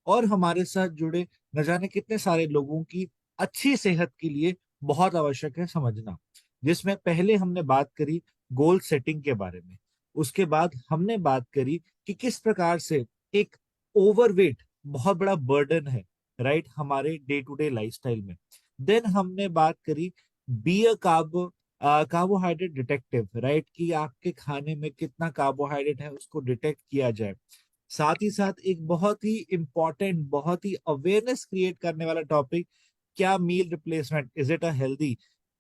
और हमारे साथ जुड़े न जाने कितने सारे लोगों की अच्छी सेहत के लिए बहुत आवश्यक है समझना। जिसमें पहले हमने बात करी गोल सेटिंग के बारे में, उसके बाद हमने बात करी कि किस प्रकार से एक ओवरवेट बहुत बड़ा बर्डन है, राइट, हमारे डे टू डे लाइफस्टाइल में। देन हमने बात करी be a carbohydrate detective, right, कि आपके खाने में कितना कार्बोहाइड्रेट है उसको डिटेक्ट किया जाए। साथ ही साथ एक बहुत ही इंपॉर्टेंट, बहुत ही अवेयरनेस क्रिएट करने वाला टॉपिक, क्या meal replacement, is it a healthy.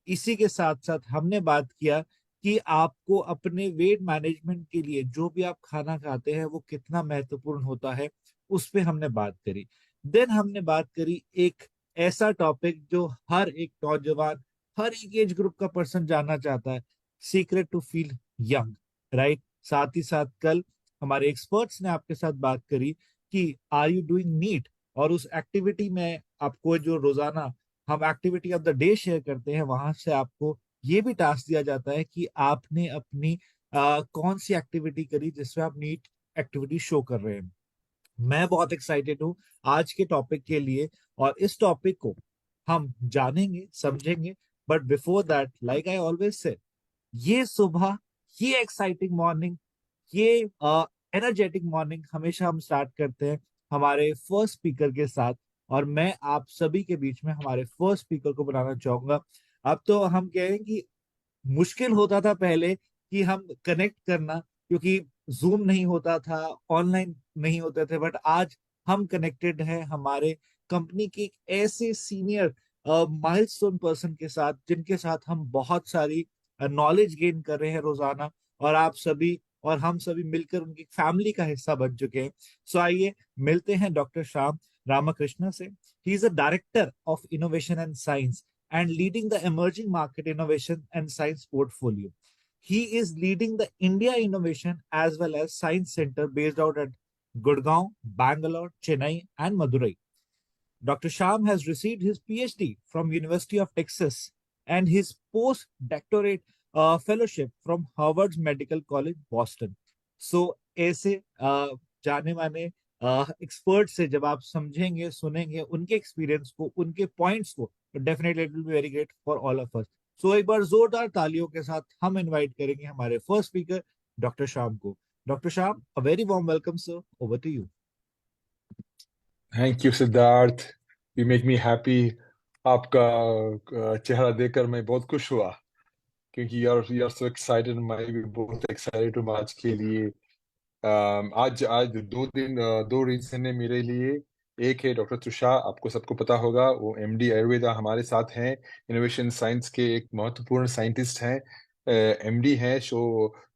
इसी के साथ साथ हमने बात किया कि आपको अपने वेट मैनेजमेंट के लिए जो भी आप खाना खाते हैं वो कितना महत्वपूर्ण होता है, उस पे हमने बात करी। देन हमने बात करी एक ऐसा टॉपिक जो हर एक नौजवान, हर एक एज ग्रुप का पर्सन जानना चाहता है, secret to feel young, right. साथ ही साथ कल हमारे एक्सपर्ट्स ने आपके साथ बात करी कि आर यू डूइंग नीट, और उस एक्टिविटी में आपको जो रोजाना हम activity of the day share करते हैं वहां से आपको ये भी टास्क दिया जाता है कि आपने अपनी कौन सी एक्टिविटी करी जिसमें आप नीट एक्टिविटी शो कर रहे हैं। मैं बहुत एक्साइटेड हूँ आज के टॉपिक के लिए, और इस टॉपिक को हम जानेंगे समझेंगे। But before that, like I always say, ये सुबह, ये एक्साइटिंग मॉर्निंग, ये एनर्जेटिक मॉर्निंग हमेशा हम स्टार्ट करते हैं हमारे फर्स्ट स्पीकर के साथ। और मैं आप सभी के बीच में हमारे फर्स्ट स्पीकर को बनाना चाहूंगा। अब तो हम कह रहे हैं कि मुश्किल होता था पहले कि हम कनेक्ट करना, क्योंकि जूम नहीं होता था, ऑनलाइन नहीं होते थे, बट आज हम कनेक्टेड हैं हमारे कंपनी के एक ऐसे सीनियर माइलस्टोन पर्सन के साथ जिनके साथ हम बहुत सारी नॉलेज गेन कर रहे हैं रोजाना, और आप सभी और हम सभी मिलकर उनकी फैमिली का हिस्सा बन चुके हैं। सो आइए मिलते हैं डॉक्टर श्याम रामकृष्ण से। He is a director of innovation and science and leading the emerging market innovation and science portfolio. He is leading the India Innovation as well as Science Center based out at Gurgaon, Bangalore, Chennai, and Madurai. Dr. Sham has received his PhD from University of Texas and his postdoctorate fellowship from Harvard's Medical College, Boston. So, ऐसे जाने माने expert से जब आप समझेंगे सुनेंगे उनके experience को, उनके पॉइंट्स को, तो definitely it will be very great for all of us. So एक बार जोरदार तालियों के साथ हम इनवाइट करेंगे हमारे फर्स्ट स्पीकर डॉक्टर श्याम को। Doctor Shyam, a very warm welcome sir, over to you. Thank you Siddharth. You make me happy. आपका चेहरा देखकर मैं बहुत खुश हुआ, क्योंकि यू आर सो एक्साइटेड। मैं भी बहुत एक्साइटेड हूँ आज के लिए। आज आज दो रीजन है मेरे लिए। एक है डॉक्टर तुषार, आपको सबको पता होगा, वो एमडी आयुर्वेदा हमारे साथ हैं। इनोवेशन साइंस के एक महत्वपूर्ण साइंटिस्ट हैं, एमडी हैं।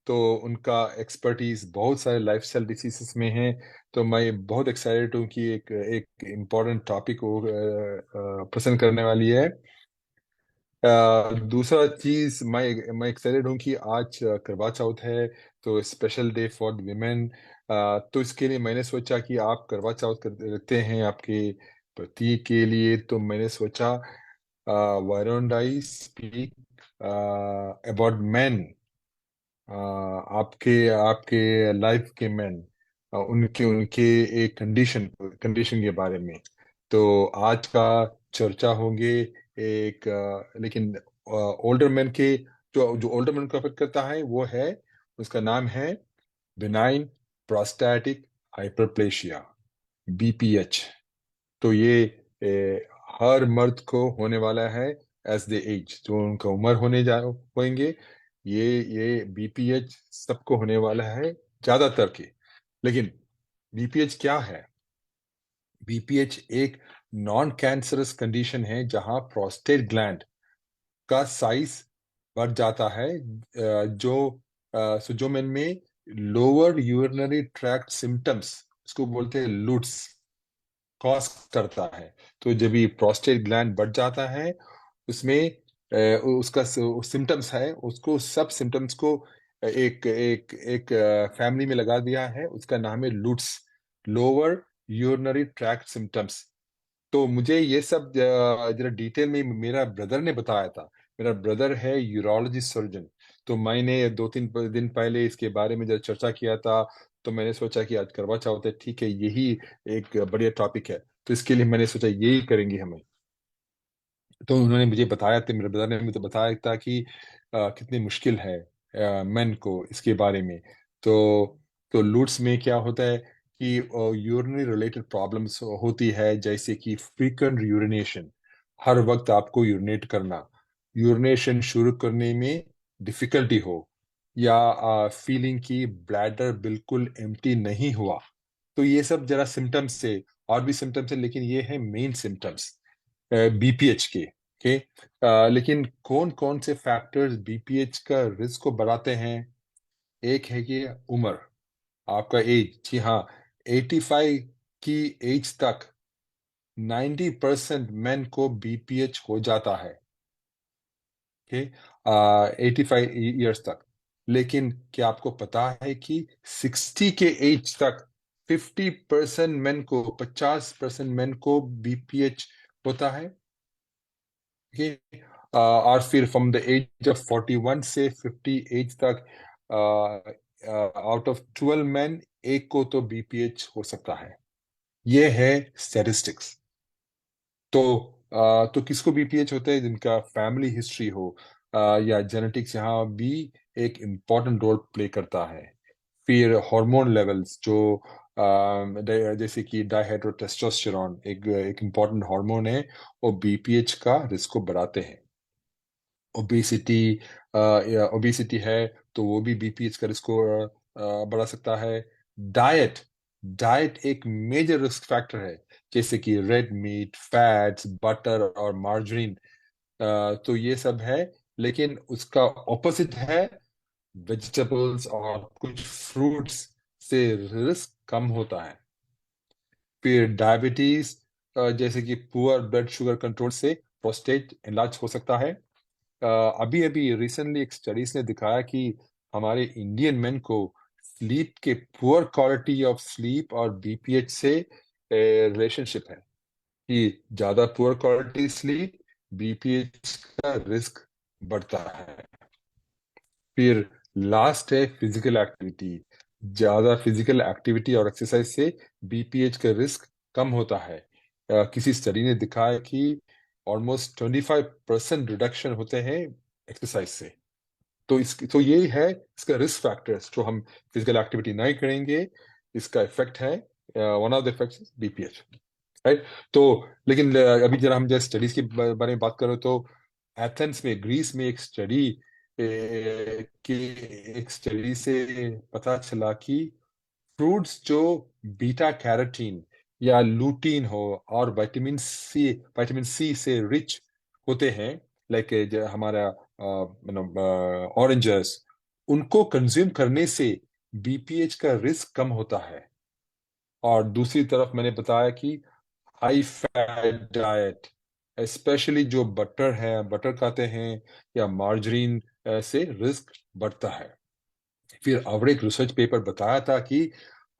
तो उनका एक्सपर्टीज बहुत सारे लाइफस्टाइल डिसीजेस में है। तो मैं बहुत एक्साइटेड हूँ कि एक एक इम्पोर्टेंट टॉपिक वो पसंद करने वाली है। दूसरा चीज, मैं एक्साइटेड हूँ कि आज करवा चौथ है, तो स्पेशल डे फॉर विमेन। तो इसके लिए मैंने सोचा कि आप करवा चौथ रखते हैं आपके पति के लिए, तो मैंने सोचा why don't I speak about man, आपके आपके लाइफ के मैन, उनके उनके एक कंडीशन के बारे में। तो आज का चर्चा होंगे एक, लेकिन ओल्डर मैन के, जो ओल्डर मैन को अफेक्ट करता है वो है, उसका नाम है बिनाइन प्रोस्टैटिक हाइपरप्लेशिया, बीपीएच। तो ये हर मर्द को होने वाला है एज द एज, जो उनका उम्र होंगे। ये बीपीएच सबको होने वाला है, ज्यादातर के। लेकिन बीपीएच क्या है? बीपीएच एक नॉन कैंसरस कंडीशन है जहां प्रोस्टेट ग्लैंड का साइज बढ़ जाता है, जो मेन में लोअर यूरिनरी ट्रैक्ट सिम्टम्स, इसको बोलते हैं लूट्स, कॉज करता है। तो जब ये प्रोस्टेट ग्लैंड बढ़ जाता है, उसमें उसका सिम्टम्स है, उसको सब सिम्टम्स को एक एक एक फैमिली में लगा दिया है, उसका नाम है loots, lower urinary tract symptoms. तो मुझे ये सब जरा डिटेल में मेरा ब्रदर ने बताया था। मेरा ब्रदर है यूरोलॉजी सर्जन, तो मैंने 2-3 दिन पहले इसके बारे में जब चर्चा किया था, तो मैंने सोचा कि आज करवा चौथ है, ठीक है, यही एक बढ़िया टॉपिक है, तो इसके लिए मैंने सोचा यही करेंगे हमें। तो उन्होंने मुझे बताया था, मेरे ब्रदर ने मुझे बताया था कि कितनी मुश्किल है मेन को इसके बारे में। तो लूट्स में क्या होता है कि यूरिनरी रिलेटेड प्रॉब्लम्स होती है, जैसे कि फ्रीक्वेंट यूरिनेशन, हर वक्त आपको यूरिनेट करना, यूरिनेशन शुरू करने में डिफिकल्टी हो, या फीलिंग की ब्लैडर बिल्कुल एम्प्टी नहीं हुआ। तो ये सब जरा सिम्टम्स से, और भी सिम्टम्स है, लेकिन ये है मेन सिम्टम्स बीपीएच के। ओके, लेकिन कौन कौन से फैक्टर्स बीपीएच का रिस्क को बढ़ाते हैं? एक है कि उम्र, आपका एज, जी हाँ, 85 की एज तक 90% मेन को बीपीएच हो जाता है। ओके, 85 ईयर्स तक। लेकिन क्या आपको पता है कि 60 के एज तक 50% मेन को बीपीएच होता है? ओके, और फिर फ्रॉम द एज ऑफ 41 से 50 एज तक, आउट ऑफ 12 मैन, एक को तो बीपीएच हो सकता है। ये है स्टैटिस्टिक्स। तो तो किसको बीपीएच होता है? जिनका फैमिली हिस्ट्री हो, या जेनेटिक्स यहाँ भी एक इम्पॉर्टेंट रोल प्ले करता है। फिर हार्मोन लेवल्स, जो जैसे कि डायहाइड्रोटेस्टोस्टेरॉन, एक इम्पॉर्टेंट हार्मोन है, वो बीपीएच का रिस्क को बढ़ाते हैं। ओबेसिटी, या ओबेसिटी है तो वो भी बीपीएच का रिस्क को बढ़ा सकता है। डाइट, डाइट एक मेजर रिस्क फैक्टर है, जैसे कि रेड मीट, फैट्स, बटर और मार्जरीन। तो ये सब है, लेकिन उसका ऑपोजिट है वेजिटेबल्स और कुछ फ्रूट्स से रिस्क कम होता है। फिर डायबिटीज, जैसे कि पुअर ब्लड शुगर कंट्रोल से प्रोस्टेट इलाज हो सकता है। अभी अभी रिसेंटली एक स्टडीज ने दिखाया कि हमारे इंडियन मेन को स्लीप के, पुअर क्वालिटी ऑफ स्लीप और बीपीएच से रिलेशनशिप है, कि ज्यादा पुअर क्वालिटी स्लीप, बीपीएच का रिस्क बढ़ता है। फिर लास्ट है फिजिकल एक्टिविटी, ज्यादा फिजिकल एक्टिविटी और एक्सरसाइज से बीपीएच का रिस्क कम होता है। किसी स्टडी ने दिखाया कि ऑलमोस्ट 25% रिडक्शन होते हैं एक्सरसाइज से। तो यही है इसका रिस्क फैक्टर्स, जो हम फिजिकल एक्टिविटी नहीं करेंगे, इसका इफेक्ट है, one of the effects BPH, right. तो लेकिन अभी जरा हम जैसे स्टडीज के बारे में बात करें, तो एथेंस में, ग्रीस में एक स्टडी से पता चला कि फ्रूट्स जो बीटा कैरोटीन या लूटीन हो और विटामिन सी से रिच होते हैं, लाइक हमारा ऑरेंजेस, उनको कंज्यूम करने से बीपीएच का रिस्क कम होता है। और दूसरी तरफ मैंने बताया कि हाई फैट डाइट, स्पेशली जो बटर है, बटर खाते हैं, या मार्जरीन से रिस्क बढ़ता है। फिर और एक रिसर्च पेपर बताया था कि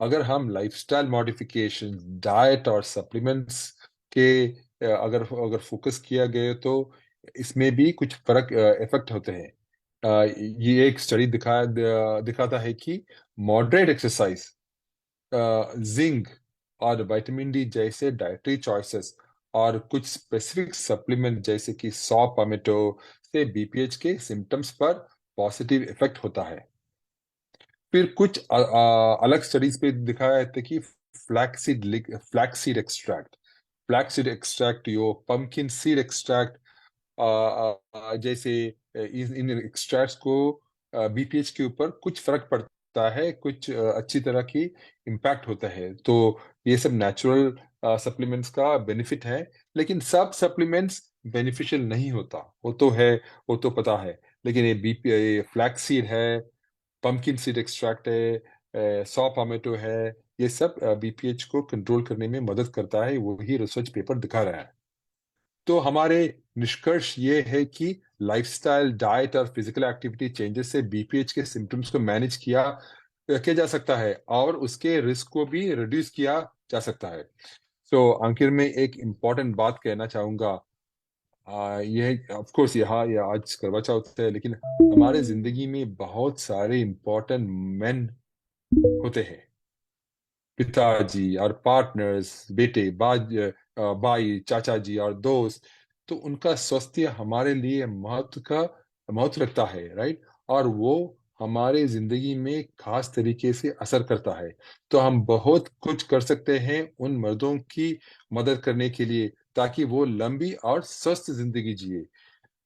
अगर हम लाइफस्टाइल मॉडिफिकेशन, डाइट और सप्लीमेंट्स के अगर अगर फोकस किया गया, तो इसमें भी कुछ फर्क इफेक्ट होते हैं। ये एक स्टडी दिखाता है कि मॉडरेट एक्सरसाइज, जिंक और विटामिन डी जैसे डाइटरी चॉइसेस, और कुछ स्पेसिफिक सप्लीमेंट जैसे कि सॉ पमेटो से बीपीएच के सिम्टम्स पर पॉजिटिव इफेक्ट होता है। फिर कुछ अलग स्टडीज पे दिखाया है कि फ्लैक्सीड एक्सट्रैक्ट, यो पंपकिन सीड एक्सट्रैक्ट, जैसे इन एक्सट्रैक्ट्स को बीपीएच के ऊपर कुछ फर्क पड़ता है, कुछ अच्छी तरह की इम्पैक्ट होता है। तो ये सब नेचुरल सप्लीमेंट्स का बेनिफिट है, लेकिन सब सप्लीमेंट्स बेनिफिशियल नहीं होता, वो तो है, वो तो पता है। लेकिन ये फ्लैक्सीड है, पंपकिन सीड एक्सट्रैक्ट है, सॉ टोमेटो है, ये सब बीपीएच को कंट्रोल करने में मदद करता है, वही रिसर्च पेपर दिखा रहा है। तो हमारे निष्कर्ष ये है कि लाइफस्टाइल, डाइट और फिजिकल एक्टिविटी चेंजेस से बीपीएच के सिम्टम्स को मैनेज किया जा सकता है, और उसके रिस्क को भी रिड्यूस किया जा सकता है। तो आखिर में एक इम्पॉर्टेंट बात कहना चाहूंगा, ये ऑफ कोर्स यहाँ या आज करवा चौथ है, लेकिन हमारे जिंदगी में बहुत सारे इम्पोर्टेंट मेन होते हैं, पिताजी और पार्टनर्स, बेटे, भाई, चाचा जी और दोस्त। तो उनका स्वास्थ्य हमारे लिए महत्व रखता है, राइट? और वो हमारे जिंदगी में खास तरीके से असर करता है। तो हम बहुत कुछ कर सकते हैं उन मर्दों की मदद करने के लिए, ताकि वो लंबी और स्वस्थ जिंदगी जिए।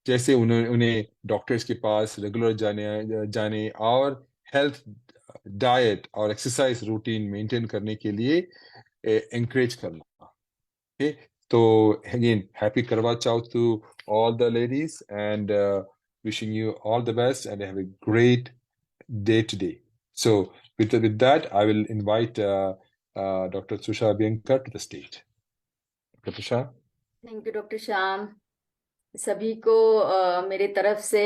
जैसे उन्हें उन्हें डॉक्टर्स के पास रेगुलर जाने जाने और हेल्थ डाइट और एक्सरसाइज रूटीन मेंटेन करने के लिए encourage करना। Okay, so again, happy Karwa Chauth to all the ladies, and wishing you all the best and have a great day today. So with that, I will invite Dr. Susha Abhyankar to the stage. Dr. Susha. Thank you doctor Shyam. सभी को मेरे तरफ से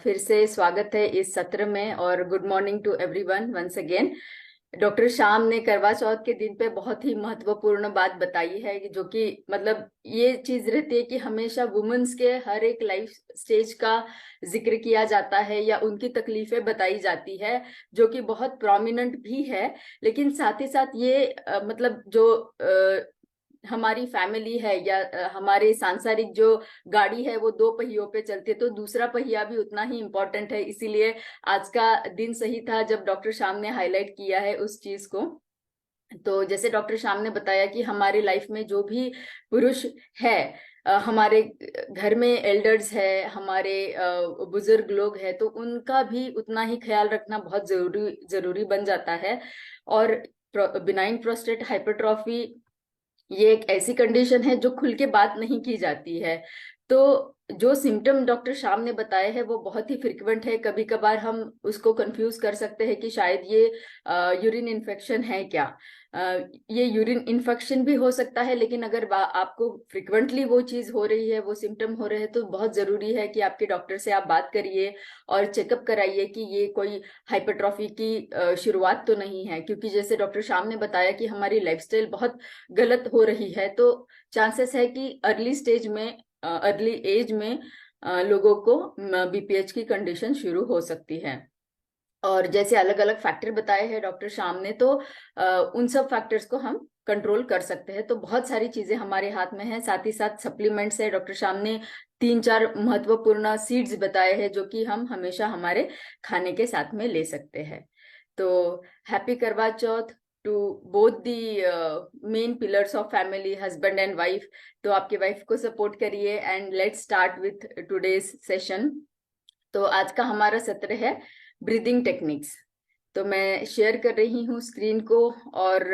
फिर से स्वागत है इस सत्र में, और good morning to everyone once again. Doctor Shyam ने करवा चौथ के दिन पे बहुत ही महत्वपूर्ण बात बताई है, जो कि मतलब ये चीज रहती है कि हमेशा वुमेन्स के हर एक लाइफ स्टेज का जिक्र किया जाता है या उनकी तकलीफें बताई जाती है, जो कि बहुत प्रोमिनेंट भी है। लेकिन साथ ही साथ ये मतलब जो हमारी फैमिली है या हमारे सांसारिक जो गाड़ी है वो दो पहियों पे चलती है, तो दूसरा पहिया भी उतना ही इम्पोर्टेंट है। इसीलिए आज का दिन सही था जब डॉक्टर श्याम ने हाईलाइट किया है उस चीज को। तो जैसे डॉक्टर श्याम ने बताया कि हमारी लाइफ में जो भी पुरुष है, हमारे घर में एल्डर्स है, हमारे बुजुर्ग लोग हैं, तो उनका भी उतना ही ख्याल रखना बहुत जरूरी बन जाता है। और बिनाइन प्रोस्टेट हाइपरट्रॉफी ये एक ऐसी कंडीशन है जो खुल के बात नहीं की जाती है। तो जो सिम्टम डॉक्टर श्याम ने बताए हैं वो बहुत ही फ्रिक्वेंट है। कभी कभार हम उसको कंफ्यूज कर सकते हैं कि शायद ये यूरिन इन्फेक्शन है क्या। ये यूरिन इन्फेक्शन भी हो सकता है, लेकिन अगर आपको फ्रिक्वेंटली वो चीज हो रही है, वो सिम्टम हो रहे हैं, तो बहुत जरूरी है कि आपके डॉक्टर से आप बात करिए और चेकअप कराइए कि ये कोई हाइपरट्रॉफी की शुरुआत तो नहीं है। क्योंकि जैसे डॉक्टर श्याम ने बताया कि हमारी लाइफस्टाइल बहुत गलत हो रही है, तो चांसेस है कि अर्ली एज में लोगों को बीपीएच की कंडीशन शुरू हो सकती है। और जैसे अलग अलग फैक्टर बताए हैं डॉक्टर श्याम ने, तो उन सब फैक्टर्स को हम कंट्रोल कर सकते हैं। तो बहुत सारी चीजें हमारे हाथ में हैं। साथ ही साथ सप्लीमेंट्स है। डॉक्टर श्याम ने 3-4 महत्वपूर्ण सीड्स बताए हैं जो कि हम हमेशा हमारे खाने के साथ में ले सकते हैं। तो happy Karva Chauth to both the main pillars of family, husband and wife. तो आपके वाइफ को सपोर्ट करिए and let's start with today's session. तो आज का हमारा सत्र है ब्रीदिंग टेक्निक्स। तो मैं शेयर कर रही हूँ स्क्रीन को। और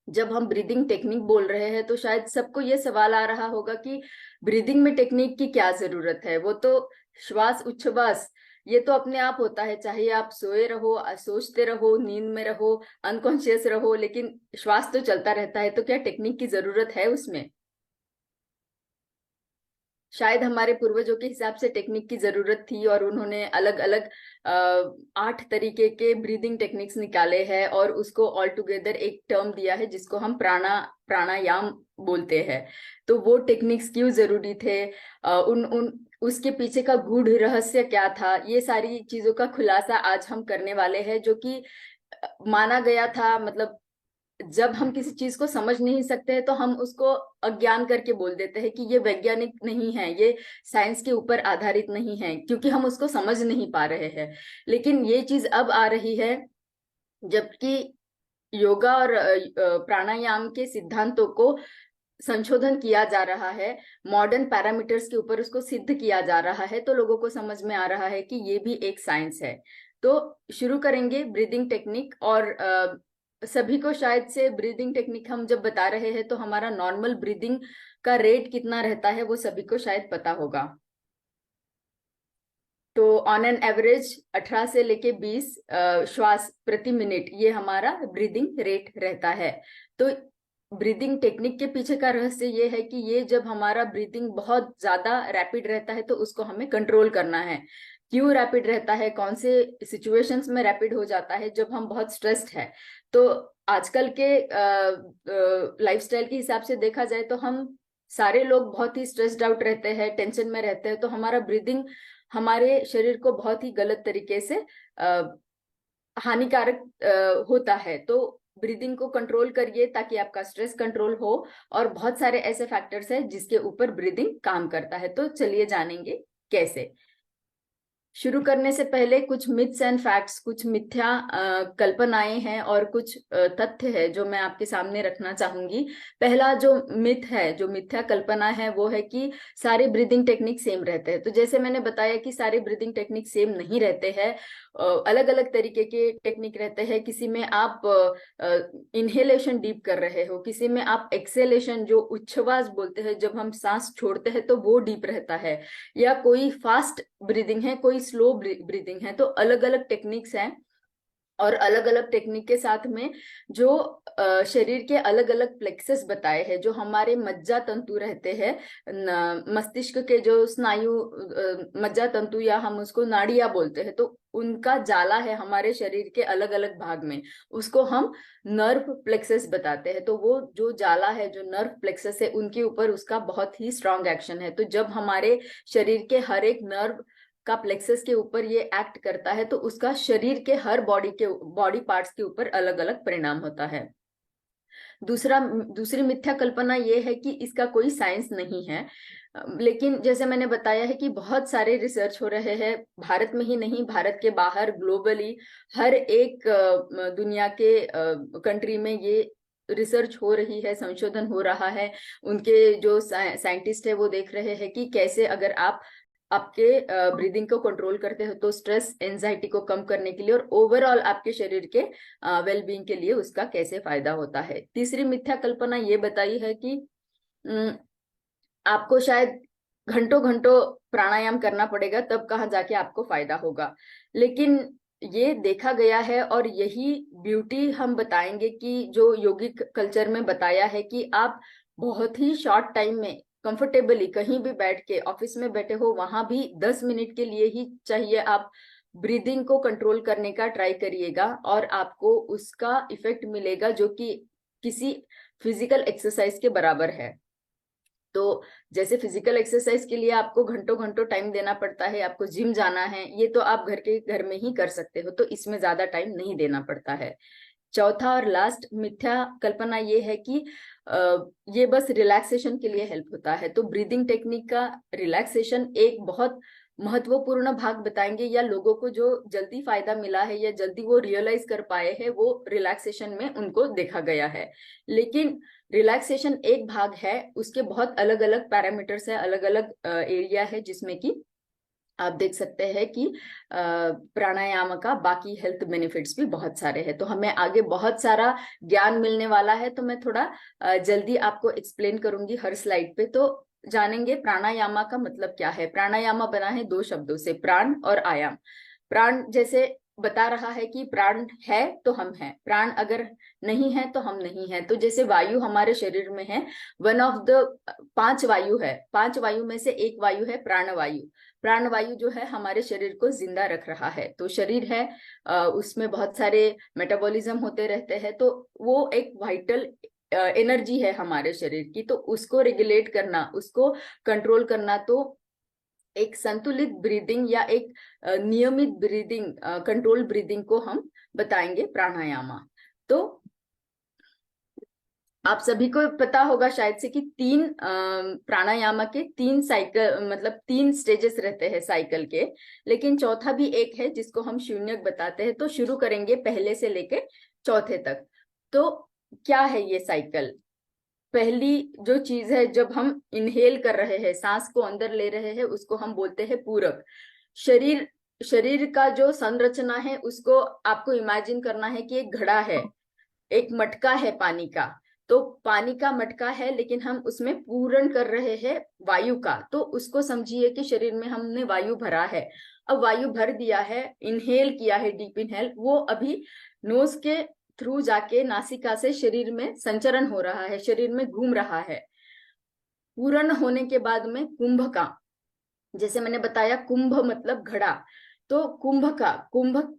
जब हम ब्रीदिंग टेक्निक बोल रहे हैं तो शायद सबको ये सवाल आ रहा होगा कि ब्रीदिंग में टेक्निक की क्या जरूरत है। वो तो श्वास उच्छ्वास ये तो अपने आप होता है, चाहे आप सोए रहो, सोचते रहो, नींद में रहो, अनकॉन्शियस रहो, लेकिन श्वास तो चलता रहता है। तो क्या टेक्निक की जरूरत है उसमें? शायद हमारे पूर्वजों के हिसाब से टेक्निक की जरूरत थी और उन्होंने अलग अलग 8 तरीके के ब्रीदिंग टेक्निक्स निकाले हैं और उसको ऑल टुगेदर एक टर्म दिया है जिसको हम प्राणायाम बोलते हैं। तो वो टेक्निक्स क्यों जरूरी थे, उन उसके पीछे का गूढ़ रहस्य क्या था, ये सारी चीजों का खुलासा आज हम करने वाले हैं। जो कि माना गया था, मतलब जब हम किसी चीज को समझ नहीं सकते हैं तो हम उसको अज्ञान करके बोल देते हैं कि ये वैज्ञानिक नहीं है, ये साइंस के ऊपर आधारित नहीं है, क्योंकि हम उसको समझ नहीं पा रहे हैं। लेकिन ये चीज अब आ रही है जबकि योगा और प्राणायाम के सिद्धांतों को संशोधन किया जा रहा है, मॉडर्न पैरामीटर्स के ऊपर उसको सिद्ध किया जा रहा है, तो लोगों को समझ में आ रहा है कि ये भी एक साइंस है। तो शुरू करेंगे ब्रीदिंग टेक्निक। और सभी को शायद से ब्रीदिंग टेक्निक हम जब बता रहे हैं तो हमारा नॉर्मल ब्रीदिंग का रेट कितना रहता है वो सभी को शायद पता होगा। तो ऑन एन एवरेज 18 से लेके 20 श्वास प्रति मिनट ये हमारा ब्रीदिंग रेट रहता है। तो ब्रीदिंग टेक्निक के पीछे का रहस्य ये है कि ये जब हमारा ब्रीदिंग बहुत ज्यादा रैपिड रहता है तो उसको हमें कंट्रोल करना है। क्यों रैपिड रहता है, कौन से सिचुएशंस में रैपिड हो जाता है? जब हम बहुत स्ट्रेस्ड है। तो आजकल के लाइफस्टाइल के हिसाब से देखा जाए तो हम सारे लोग बहुत ही स्ट्रेस्ड आउट रहते हैं, टेंशन में रहते हैं, तो हमारा ब्रीदिंग हमारे शरीर को बहुत ही गलत तरीके से हानिकारक होता है। तो ब्रीदिंग को कंट्रोल करिए ताकि आपका स्ट्रेस कंट्रोल हो। और बहुत सारे ऐसे फैक्टर्स हैं जिसके ऊपर ब्रीदिंग काम करता है, तो चलिए जानेंगे कैसे। शुरू करने से पहले कुछ मिथ्स एंड फैक्ट्स, कुछ मिथ्या कल्पनाएं हैं और कुछ तथ्य है जो मैं आपके सामने रखना चाहूंगी। पहला जो मिथ है, जो मिथ्या कल्पना है, वो है कि सारे ब्रीदिंग टेक्निक सेम रहते हैं। तो जैसे मैंने बताया कि सारे ब्रीदिंग टेक्निक सेम नहीं रहते हैं, अलग अलग तरीके के टेक्निक रहते हैं। किसी में आप इनहेलेशन डीप कर रहे हो, किसी में आप एक्सेलेशन, जो उच्छ्वास बोलते हैं जब हम सांस छोड़ते हैं, तो वो डीप रहता है, या कोई फास्ट ब्रीदिंग है, कोई स्लो ब्रीदिंग है। तो अलग अलग टेक्निक्स हैं, और अलग अलग टेक्निक के साथ में जो शरीर के अलग अलग प्लेक्सेस बताए हैं, जो हमारे मज्जा तंतु रहते हैं, मस्तिष्क के जो स्नायु मज्जा तंतु, या हम उसको नाड़ियां बोलते हैं, तो उनका जाला है हमारे शरीर के अलग अलग भाग में, उसको हम नर्व प्लेक्सेस बताते हैं। तो वो जो जाला है, जो नर्व प्लेक्सेस है, उनके ऊपर उसका बहुत ही स्ट्रांग एक्शन है। तो जब हमारे शरीर के हर एक नर्व का प्लेक्सस के ऊपर ये एक्ट करता है, तो उसका शरीर के हर बॉडी पार्ट्स के ऊपर अलग अलग परिणाम होता है। दूसरी मिथ्या कल्पना ये है कि इसका कोई साइंस नहीं है, लेकिन जैसे मैंने बताया है कि बहुत सारे रिसर्च हो रहे हैं, भारत में ही नहीं, भारत के बाहर, ग्लोबली, हर एक दुनिया के कंट्री में ये रिसर्च हो रही है, संशोधन हो रहा है। उनके जो साइंटिस्ट है वो देख रहे हैं कि कैसे अगर आप आपके ब्रीदिंग को कंट्रोल करते हो तो स्ट्रेस एंजाइटी को कम करने के लिए और ओवरऑल आपके शरीर के वेलबींग के लिए उसका कैसे फायदा होता है। तीसरी मिथ्या कल्पना ये बताई है कि आपको शायद घंटों घंटों प्राणायाम करना पड़ेगा, तब कहाँ जाके आपको फायदा होगा। लेकिन ये देखा गया है, और यही ब्यूटी हम बताएंगे कि जो योगिक कल्चर में बताया है कि आप बहुत ही शॉर्ट टाइम में कंफर्टेबली कहीं भी बैठ के, ऑफिस में बैठे हो वहां भी 10 मिनट के लिए ही चाहिए, आप ब्रीदिंग को कंट्रोल करने का ट्राई करिएगा, और आपको उसका इफेक्ट मिलेगा जो कि किसी फिजिकल एक्सरसाइज के बराबर है। तो जैसे फिजिकल एक्सरसाइज के लिए आपको घंटों घंटों टाइम देना पड़ता है, आपको जिम जाना है, ये तो आप घर में ही कर सकते हो, तो इसमें ज्यादा टाइम नहीं देना पड़ता है। चौथा और लास्ट मिथ्या कल्पना ये है कि ये बस रिलैक्सेशन के लिए हेल्प होता है। तो ब्रीदिंग टेक्निक का रिलैक्सेशन एक बहुत महत्वपूर्ण भाग बताएंगे, या लोगों को जो जल्दी फायदा मिला है या जल्दी वो रियलाइज कर पाए हैं, वो रिलैक्सेशन में उनको देखा गया है। लेकिन रिलैक्सेशन एक भाग है, उसके बहुत अलग अलग पैरामीटर्स है, अलग अलग एरिया है, जिसमें कि आप देख सकते हैं कि प्राणायाम का बाकी हेल्थ बेनिफिट्स भी बहुत सारे हैं। तो हमें आगे बहुत सारा ज्ञान मिलने वाला है, तो मैं थोड़ा जल्दी आपको एक्सप्लेन करूंगी हर स्लाइड पे। तो जानेंगे प्राणायामा का मतलब क्या है। प्राणायामा बना है दो शब्दों से, प्राण और आयाम। प्राण जैसे बता रहा है कि प्राण है तो हम हैं, प्राण अगर नहीं है तो हम नहीं है। तो जैसे वायु हमारे शरीर में है, वन ऑफ द 5 वायु है, 5 वायु में से एक वायु है प्राणवायु। प्राणवायु जो है हमारे शरीर को जिंदा रख रहा है। तो शरीर है, उसमें बहुत सारे मेटाबॉलिज्म होते रहते हैं, तो वो एक वाइटल एनर्जी है हमारे शरीर की। तो उसको रेगुलेट करना, उसको कंट्रोल करना, तो एक संतुलित ब्रीदिंग या एक नियमित ब्रीदिंग, कंट्रोल ब्रीदिंग को हम बताएंगे प्राणायामा। तो आप सभी को पता होगा शायद से कि 3 प्राणायामा के 3 साइकिल, मतलब 3 स्टेजेस रहते हैं साइकिल के, लेकिन चौथा भी एक है जिसको हम शून्यक बताते हैं। तो शुरू करेंगे पहले से लेके चौथे तक। तो क्या है ये साइकिल? पहली जो चीज है, जब हम इनहेल कर रहे हैं, सांस को अंदर ले रहे हैं, उसको हम बोलते हैं पूरक। शरीर का जो संरचना है उसको आपको इमेजिन करना है कि एक घड़ा है, एक मटका है पानी का। तो पानी का मटका है, लेकिन हम उसमें पूरण कर रहे हैं वायु का। तो उसको समझिए कि शरीर में हमने वायु भरा है। अब वायु भर दिया है, इनहेल किया है, डीप इनहेल, वो अभी नोज के थ्रू जाके नासिका से शरीर में संचरण हो रहा है, शरीर में घूम रहा है। पूर्ण होने के बाद में कुंभ का, जैसे मैंने बताया कुंभ मतलब घड़ा, तो कुंभ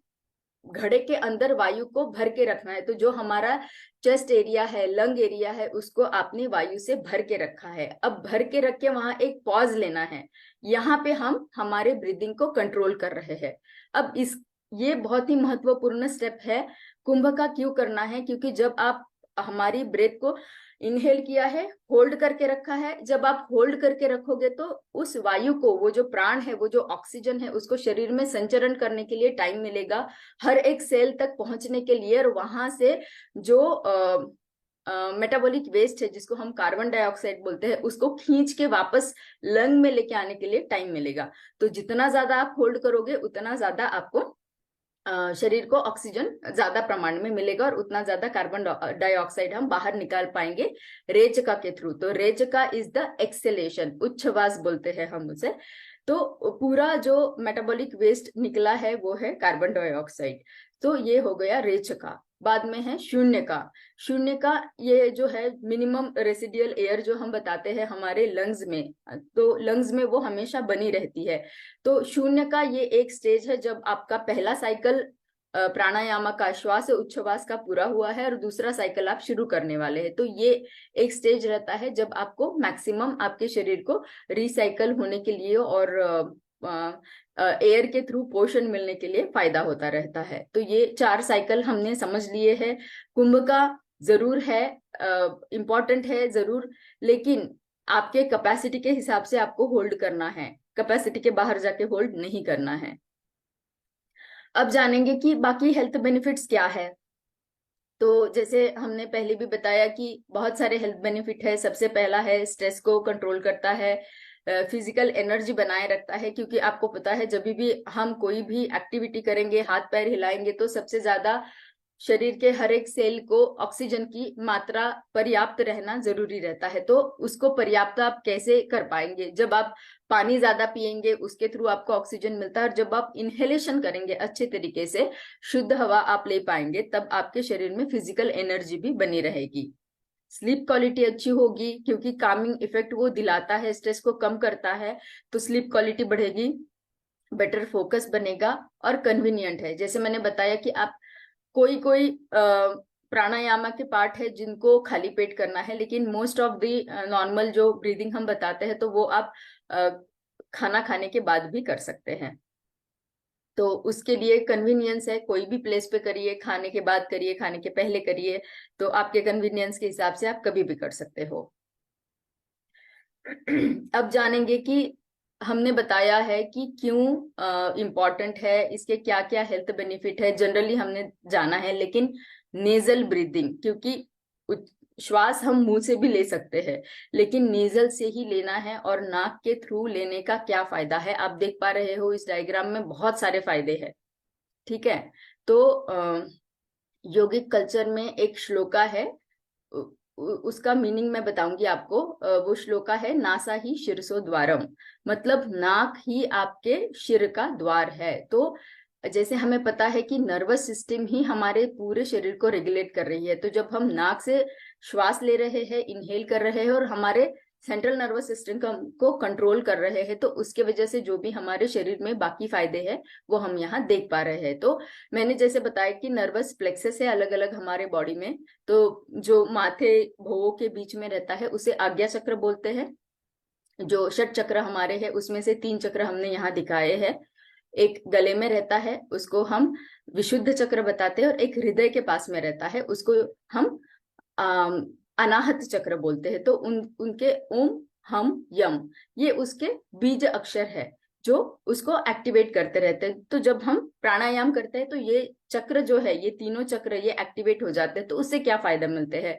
घड़े के अंदर वायु को भर के रखना है। तो जो हमारा चेस्ट एरिया है, लंग एरिया है, उसको आपने वायु से भर के रखा है। अब भर के रख के वहां एक पॉज लेना है। यहाँ पे हम हमारे ब्रीदिंग को कंट्रोल कर रहे हैं। अब ये बहुत ही महत्वपूर्ण स्टेप है। कुंभ का क्यों करना है? क्योंकि जब आप हमारी ब्रेथ को इनहेल किया है, होल्ड करके रखा है, जब आप होल्ड करके रखोगे तो उस वायु को, वो जो प्राण है, वो जो ऑक्सीजन है, उसको शरीर में संचरण करने के लिए टाइम मिलेगा, हर एक सेल तक पहुंचने के लिए। और वहां से जो मेटाबॉलिक वेस्ट है, जिसको हम कार्बन डाइऑक्साइड बोलते हैं, उसको खींच के वापस लंग में लेके आने के लिए टाइम मिलेगा। तो जितना ज्यादा आप होल्ड करोगे, उतना ज्यादा आपको शरीर को ऑक्सीजन ज्यादा प्रमाण में मिलेगा और उतना ज्यादा कार्बन डाइऑक्साइड हम बाहर निकाल पाएंगे रेचका के थ्रू। तो रेचका इज द एक्सेलेशन, उच्छ्वास बोलते हैं हम उसे। तो पूरा जो मेटाबॉलिक वेस्ट निकला है वो है कार्बन डाइऑक्साइड। तो ये हो गया रेचका। बाद में है शून्य का। शून्य का ये जो है मिनिमम रेसिडियल एयर जो हम बताते हैं हमारे लंग्स में, तो लंग्स में वो हमेशा बनी रहती है। तो शून्य का ये एक स्टेज है जब आपका पहला साइकिल प्राणायाम का, श्वास उच्छ्वास का पूरा हुआ है और दूसरा साइकिल आप शुरू करने वाले हैं। तो ये एक स्टेज रहता है जब आपको मैक्सिमम आपके शरीर को रिसाइकल होने के लिए और एयर के थ्रू पोषण मिलने के लिए फायदा होता रहता है। तो ये 4 साइकिल हमने समझ लिए हैं। कुंभ का जरूर है, इम्पोर्टेंट है जरूर, लेकिन आपके कैपेसिटी के हिसाब से आपको होल्ड करना है, कैपेसिटी के बाहर जाके होल्ड नहीं करना है। अब जानेंगे कि बाकी हेल्थ बेनिफिट्स क्या है। तो जैसे हमने पहले भी बताया कि बहुत सारे हेल्थ बेनिफिट है। सबसे पहला है स्ट्रेस को कंट्रोल करता है, फिजिकल एनर्जी बनाए रखता है। क्योंकि आपको पता है जब भी हम कोई भी एक्टिविटी करेंगे, हाथ पैर हिलाएंगे, तो सबसे ज्यादा शरीर के हर एक सेल को ऑक्सीजन की मात्रा पर्याप्त रहना जरूरी रहता है। तो उसको पर्याप्त आप कैसे कर पाएंगे? जब आप पानी ज्यादा पिएंगे, उसके थ्रू आपको ऑक्सीजन मिलता है, और जब आप इनहेलेशन करेंगे, अच्छे तरीके से शुद्ध हवा आप ले पाएंगे, तब आपके शरीर में फिजिकल एनर्जी भी बनी रहेगी। स्लीप क्वालिटी अच्छी होगी, क्योंकि कामिंग इफेक्ट वो दिलाता है, स्ट्रेस को कम करता है। तो स्लीप क्वालिटी बढ़ेगी, बेटर फोकस बनेगा और कन्वीनियंट है। जैसे मैंने बताया कि आप कोई प्राणायाम के पार्ट है जिनको खाली पेट करना है, लेकिन मोस्ट ऑफ द नॉर्मल जो ब्रीदिंग हम बताते हैं तो वो आप खाना खाने के बाद भी कर सकते हैं। तो उसके लिए कन्वीनियंस है, कोई भी प्लेस पे करिए, खाने के बाद करिए, खाने के पहले करिए, तो आपके कन्वीनियंस के हिसाब से आप कभी भी कर सकते हो। अब जानेंगे कि हमने बताया है कि क्यों इम्पोर्टेंट है, इसके क्या क्या हेल्थ बेनिफिट है, जनरली हमने जाना है। लेकिन नेजल ब्रीदिंग, क्योंकि श्वास हम मुंह से भी ले सकते हैं, लेकिन नेजल से ही लेना है। और नाक के थ्रू लेने का क्या फायदा है, आप देख पा रहे हो इस डायग्राम में बहुत सारे फायदे हैं। ठीक है, तो योगिक कल्चर में एक श्लोका है, उसका मीनिंग मैं बताऊंगी आपको। वो श्लोका है, नासा ही शिरसो द्वारम, मतलब नाक ही आपके शिर का द्वार है। तो जैसे हमें पता है कि नर्वस सिस्टम ही हमारे पूरे शरीर को रेगुलेट कर रही है। तो जब हम नाक से श्वास ले रहे हैं, इनहेल कर रहे हैं और हमारे सेंट्रल नर्वस सिस्टम को कंट्रोल कर रहे हैं, तो उसके वजह से जो भी हमारे शरीर में बाकी फायदे हैं वो हम यहाँ देख पा रहे हैं। तो मैंने जैसे बताया कि नर्वस प्लेक्सस है अलग अलग हमारे बॉडी में। तो जो माथे भौहों के बीच में रहता है उसे आज्ञा चक्र बोलते हैं। जो षट चक्र हमारे हैं उसमें से 3 चक्र हमने यहाँ दिखाए हैं। एक गले में रहता है, उसको हम विशुद्ध चक्र बताते हैं, और एक हृदय के पास में रहता है, उसको हम अनाहत चक्र बोलते हैं। तो उनके ओम हम यम, ये उसके बीज अक्षर है जो उसको एक्टिवेट करते रहते हैं। तो जब हम प्राणायाम करते हैं तो ये चक्र जो है, ये तीनों चक्र ये एक्टिवेट हो जाते हैं। तो उससे क्या फायदा मिलते हैं?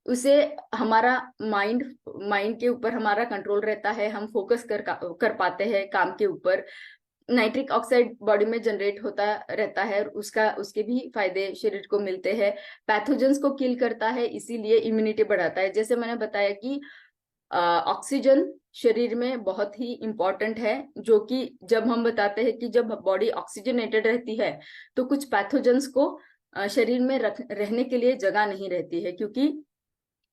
उसे हमारा माइंड के ऊपर हमारा कंट्रोल रहता है, हम फोकस कर पाते हैं काम के ऊपर। नाइट्रिक ऑक्साइड बॉडी में जनरेट होता रहता है, उसके भी फायदे शरीर को मिलते हैं। पैथोजेंस को किल करता है, इसीलिए इम्यूनिटी बढ़ाता है। जैसे मैंने बताया कि ऑक्सीजन शरीर में बहुत ही इंपॉर्टेंट है, जो कि जब हम बताते हैं कि जब बॉडी ऑक्सीजनेटेड रहती है तो कुछ पैथोजेंस को शरीर में रहने के लिए जगह नहीं रहती है, क्योंकि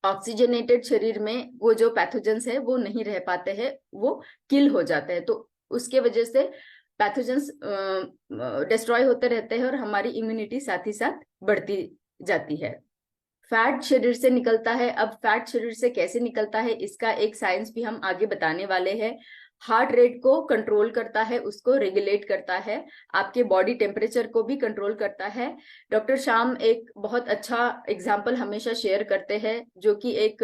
ऑक्सीजनेटेड शरीर में वो जो पैथोजेंस है वो नहीं रह पाते हैं, वो किल हो जाते हैं। तो उसके वजह से पैथोजेंस डिस्ट्रॉय होते रहते हैं और हमारी इम्यूनिटी साथ ही साथ बढ़ती जाती है। फैट शरीर से निकलता है। अब फैट शरीर से कैसे निकलता है इसका एक साइंस भी हम आगे बताने वाले हैं। हार्ट रेट को कंट्रोल करता है, उसको रेगुलेट करता है, आपके बॉडी टेम्परेचर को भी कंट्रोल करता है। डॉक्टर श्याम एक बहुत अच्छा एग्जाम्पल हमेशा शेयर करते हैं, जो कि एक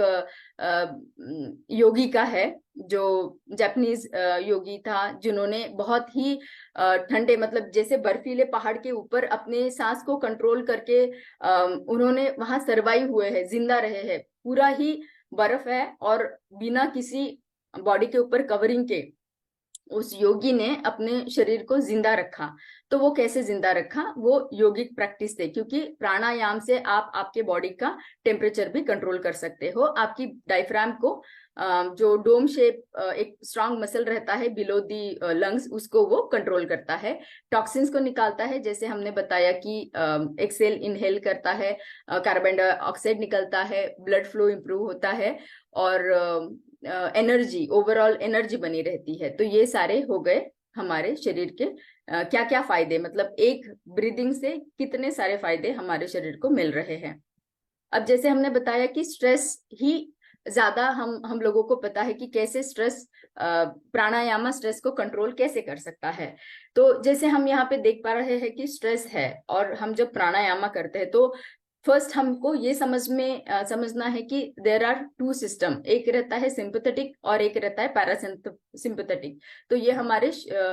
योगी का है, जो जापानीज योगी था, जिन्होंने बहुत ही ठंडे, मतलब जैसे बर्फीले पहाड़ के ऊपर अपने सांस को कंट्रोल करके उन्होंने वहां सर्वाइव हुए हैं, जिंदा रहे हैं। पूरा ही बर्फ है और बिना किसी बॉडी के ऊपर कवरिंग के उस योगी ने अपने शरीर को जिंदा रखा। तो वो कैसे जिंदा रखा? वो योगिक प्रैक्टिस से, क्योंकि प्राणायाम से आप आपके बॉडी का टेम्परेचर भी कंट्रोल कर सकते हो। आपकी डायफ्राम को जो डोम शेप एक स्ट्रांग मसल रहता है बिलो दी लंग्स, उसको वो कंट्रोल करता है। टॉक्सिन्स को निकालता है, जैसे हमने बताया कि एक्सेल इनहेल करता है, कार्बन डाइऑक्साइड निकलता है, ब्लड फ्लो इंप्रूव होता है और एनर्जी, ओवरऑल एनर्जी बनी रहती है। तो ये सारे हो गए हमारे शरीर के क्या क्या फायदे, मतलब एक ब्रीदिंग से कितने सारे फायदे हमारे शरीर को मिल रहे हैं। अब जैसे हमने बताया कि स्ट्रेस ही ज्यादा हम लोगों को पता है कि कैसे स्ट्रेस, प्राणायाम स्ट्रेस को कंट्रोल कैसे कर सकता है। तो जैसे हम यहाँ पे देख पा रहे हैं कि स्ट्रेस है और हम जब प्राणायाम करते हैं तो फर्स्ट हमको ये समझना है कि देर आर टू सिस्टम, एक रहता है सिंपैथेटिक और एक रहता है पैरासिम्पैथेटिक। तो ये हमारे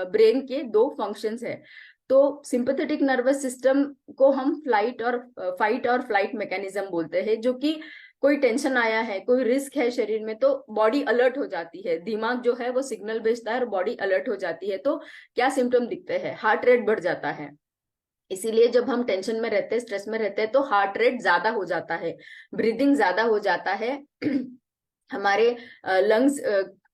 ब्रेन के दो फंक्शंस है। तो सिंपैथेटिक नर्वस सिस्टम को हम फाइट और फ्लाइट मैकेनिज्म बोलते हैं, जो कि कोई टेंशन आया है, कोई रिस्क है शरीर में, तो बॉडी अलर्ट हो जाती है, दिमाग जो है वो सिग्नल भेजता है और बॉडी अलर्ट हो जाती है। तो क्या सिम्टम दिखते हैं? हार्ट रेट बढ़ जाता है। इसीलिए जब हम टेंशन में रहते हैं, स्ट्रेस में रहते हैं, तो हार्ट रेट ज्यादा हो जाता है, ब्रीदिंग ज्यादा हो जाता है, हमारे लंग्स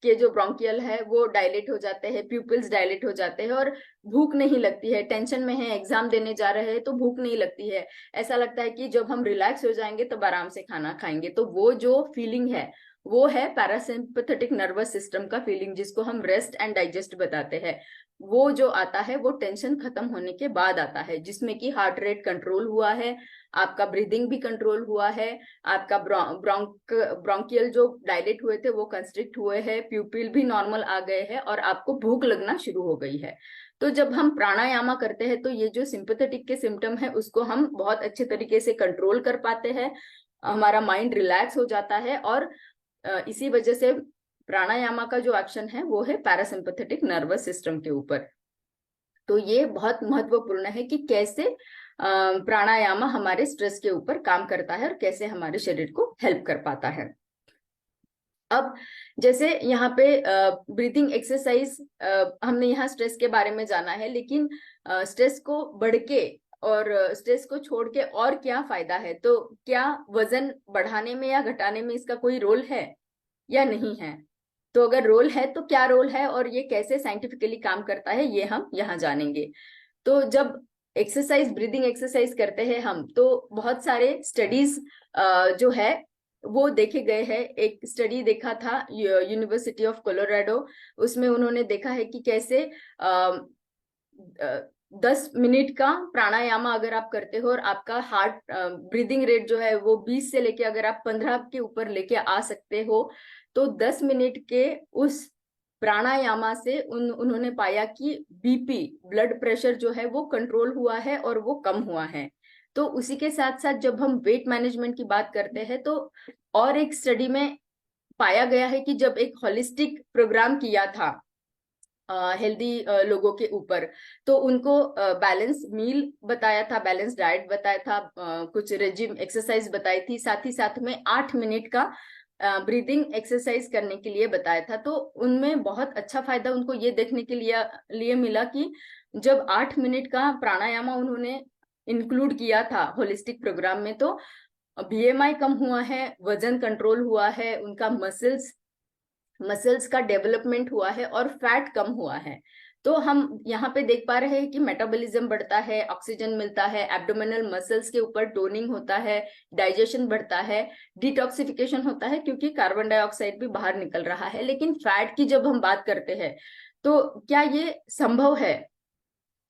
के जो ब्रोंकियल है वो डायलेट हो जाते हैं, प्यूपिल्स डायलेट हो जाते हैं और भूख नहीं लगती है। टेंशन में है, एग्जाम देने जा रहे हैं तो भूख नहीं लगती है, ऐसा लगता है कि जब हम रिलैक्स हो जाएंगे तब आराम से खाना खाएंगे। तो वो जो फीलिंग है वो है पैरासिम्पैथेटिक नर्वस सिस्टम का फीलिंग, जिसको हम रेस्ट एंड डाइजेस्ट बताते हैं। वो जो आता है वो टेंशन खत्म होने के बाद आता है, जिसमें कि हार्ट रेट कंट्रोल हुआ है, आपका ब्रीदिंग भी कंट्रोल हुआ है, आपका ब्रोंकियल जो डायलेट हुए थे वो कंस्ट्रिक्ट हुए हैं, प्यूपिल भी नॉर्मल आ गए हैं और आपको भूख लगना शुरू हो गई है। तो जब हम प्राणायाम करते हैं तो ये जो सिंपैथेटिक के सिम्टम है उसको हम बहुत अच्छे तरीके से कंट्रोल कर पाते हैं, हमारा माइंड रिलैक्स हो जाता है और इसी वजह से प्राणायाम का जो एक्शन है वो है पैरासिम्पैथेटिक नर्वस सिस्टम के ऊपर। तो ये बहुत महत्वपूर्ण है कि कैसे प्राणायाम हमारे स्ट्रेस के ऊपर काम करता है और कैसे हमारे शरीर को हेल्प कर पाता है। अब जैसे यहाँ पे ब्रीथिंग एक्सरसाइज, हमने यहाँ स्ट्रेस के बारे में जाना है, लेकिन स्ट्रेस को बढ़ के और स्ट्रेस को छोड़ के और क्या फायदा है? तो क्या वजन बढ़ाने में या घटाने में इसका कोई रोल है या नहीं है? तो अगर रोल है तो क्या रोल है और ये कैसे साइंटिफिकली काम करता है, ये हम यहाँ जानेंगे। तो जब एक्सरसाइज, ब्रीदिंग एक्सरसाइज करते हैं हम, तो बहुत सारे स्टडीज जो है वो देखे गए हैं। एक स्टडी देखा था यूनिवर्सिटी ऑफ कोलोराडो, उसमें उन्होंने देखा है कि कैसे 10 मिनट का प्राणायाम अगर आप करते हो और आपका हार्ट ब्रीदिंग रेट जो है वो 20 से लेके अगर आप 15 के ऊपर लेके आ सकते हो, तो 10 मिनट के उस प्राणायाम से उन्होंने पाया कि बीपी, ब्लड प्रेशर जो है वो कंट्रोल हुआ है और वो कम हुआ है। तो उसी के साथ साथ जब हम वेट मैनेजमेंट की बात करते हैं तो और एक स्टडी में पाया गया है कि जब एक होलिस्टिक प्रोग्राम किया था हेल्दी लोगों के ऊपर, तो उनको बैलेंस मील बताया था, बैलेंस डाइट बताया था, कुछ रेजिम एक्सरसाइज बताई थी, साथ ही साथ में 8 मिनट का ब्रीदिंग एक्सरसाइज करने के लिए बताया था। तो उनमें बहुत अच्छा फायदा उनको ये देखने के लिए मिला कि जब 8 मिनट का प्राणायाम उन्होंने इंक्लूड किया था होलिस्टिक प्रोग्राम में, तो बीएमआई कम हुआ है, वजन कंट्रोल हुआ है, उनका मसल्स का डेवलपमेंट हुआ है और फैट कम हुआ है। तो हम यहाँ पे देख पा रहे हैं कि मेटाबॉलिज्म बढ़ता है, ऑक्सीजन मिलता है, एब्डोमिनल मसल्स के ऊपर टोनिंग होता है, डाइजेशन बढ़ता है, डिटॉक्सिफिकेशन होता है क्योंकि कार्बन डाइऑक्साइड भी बाहर निकल रहा है। लेकिन फैट की जब हम बात करते हैं तो क्या ये संभव है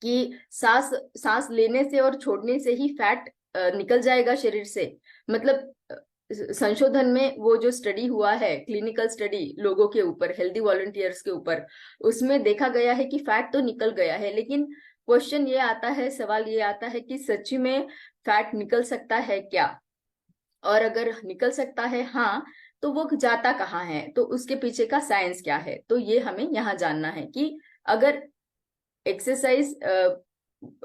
कि सांस सांस लेने से और छोड़ने से ही फैट निकल जाएगा शरीर से। मतलब संशोधन में वो जो स्टडी हुआ है, क्लिनिकल स्टडी लोगों के ऊपर, हेल्दी वॉलंटियर्स के ऊपर, उसमें देखा गया है कि फैट तो निकल गया है, लेकिन क्वेश्चन ये आता है, सवाल ये आता है कि सच्ची में फैट निकल सकता है क्या? और अगर निकल सकता है हाँ, तो वो जाता कहाँ है, तो उसके पीछे का साइंस क्या है, तो ये हमें यहाँ जानना है कि अगर एक्सरसाइज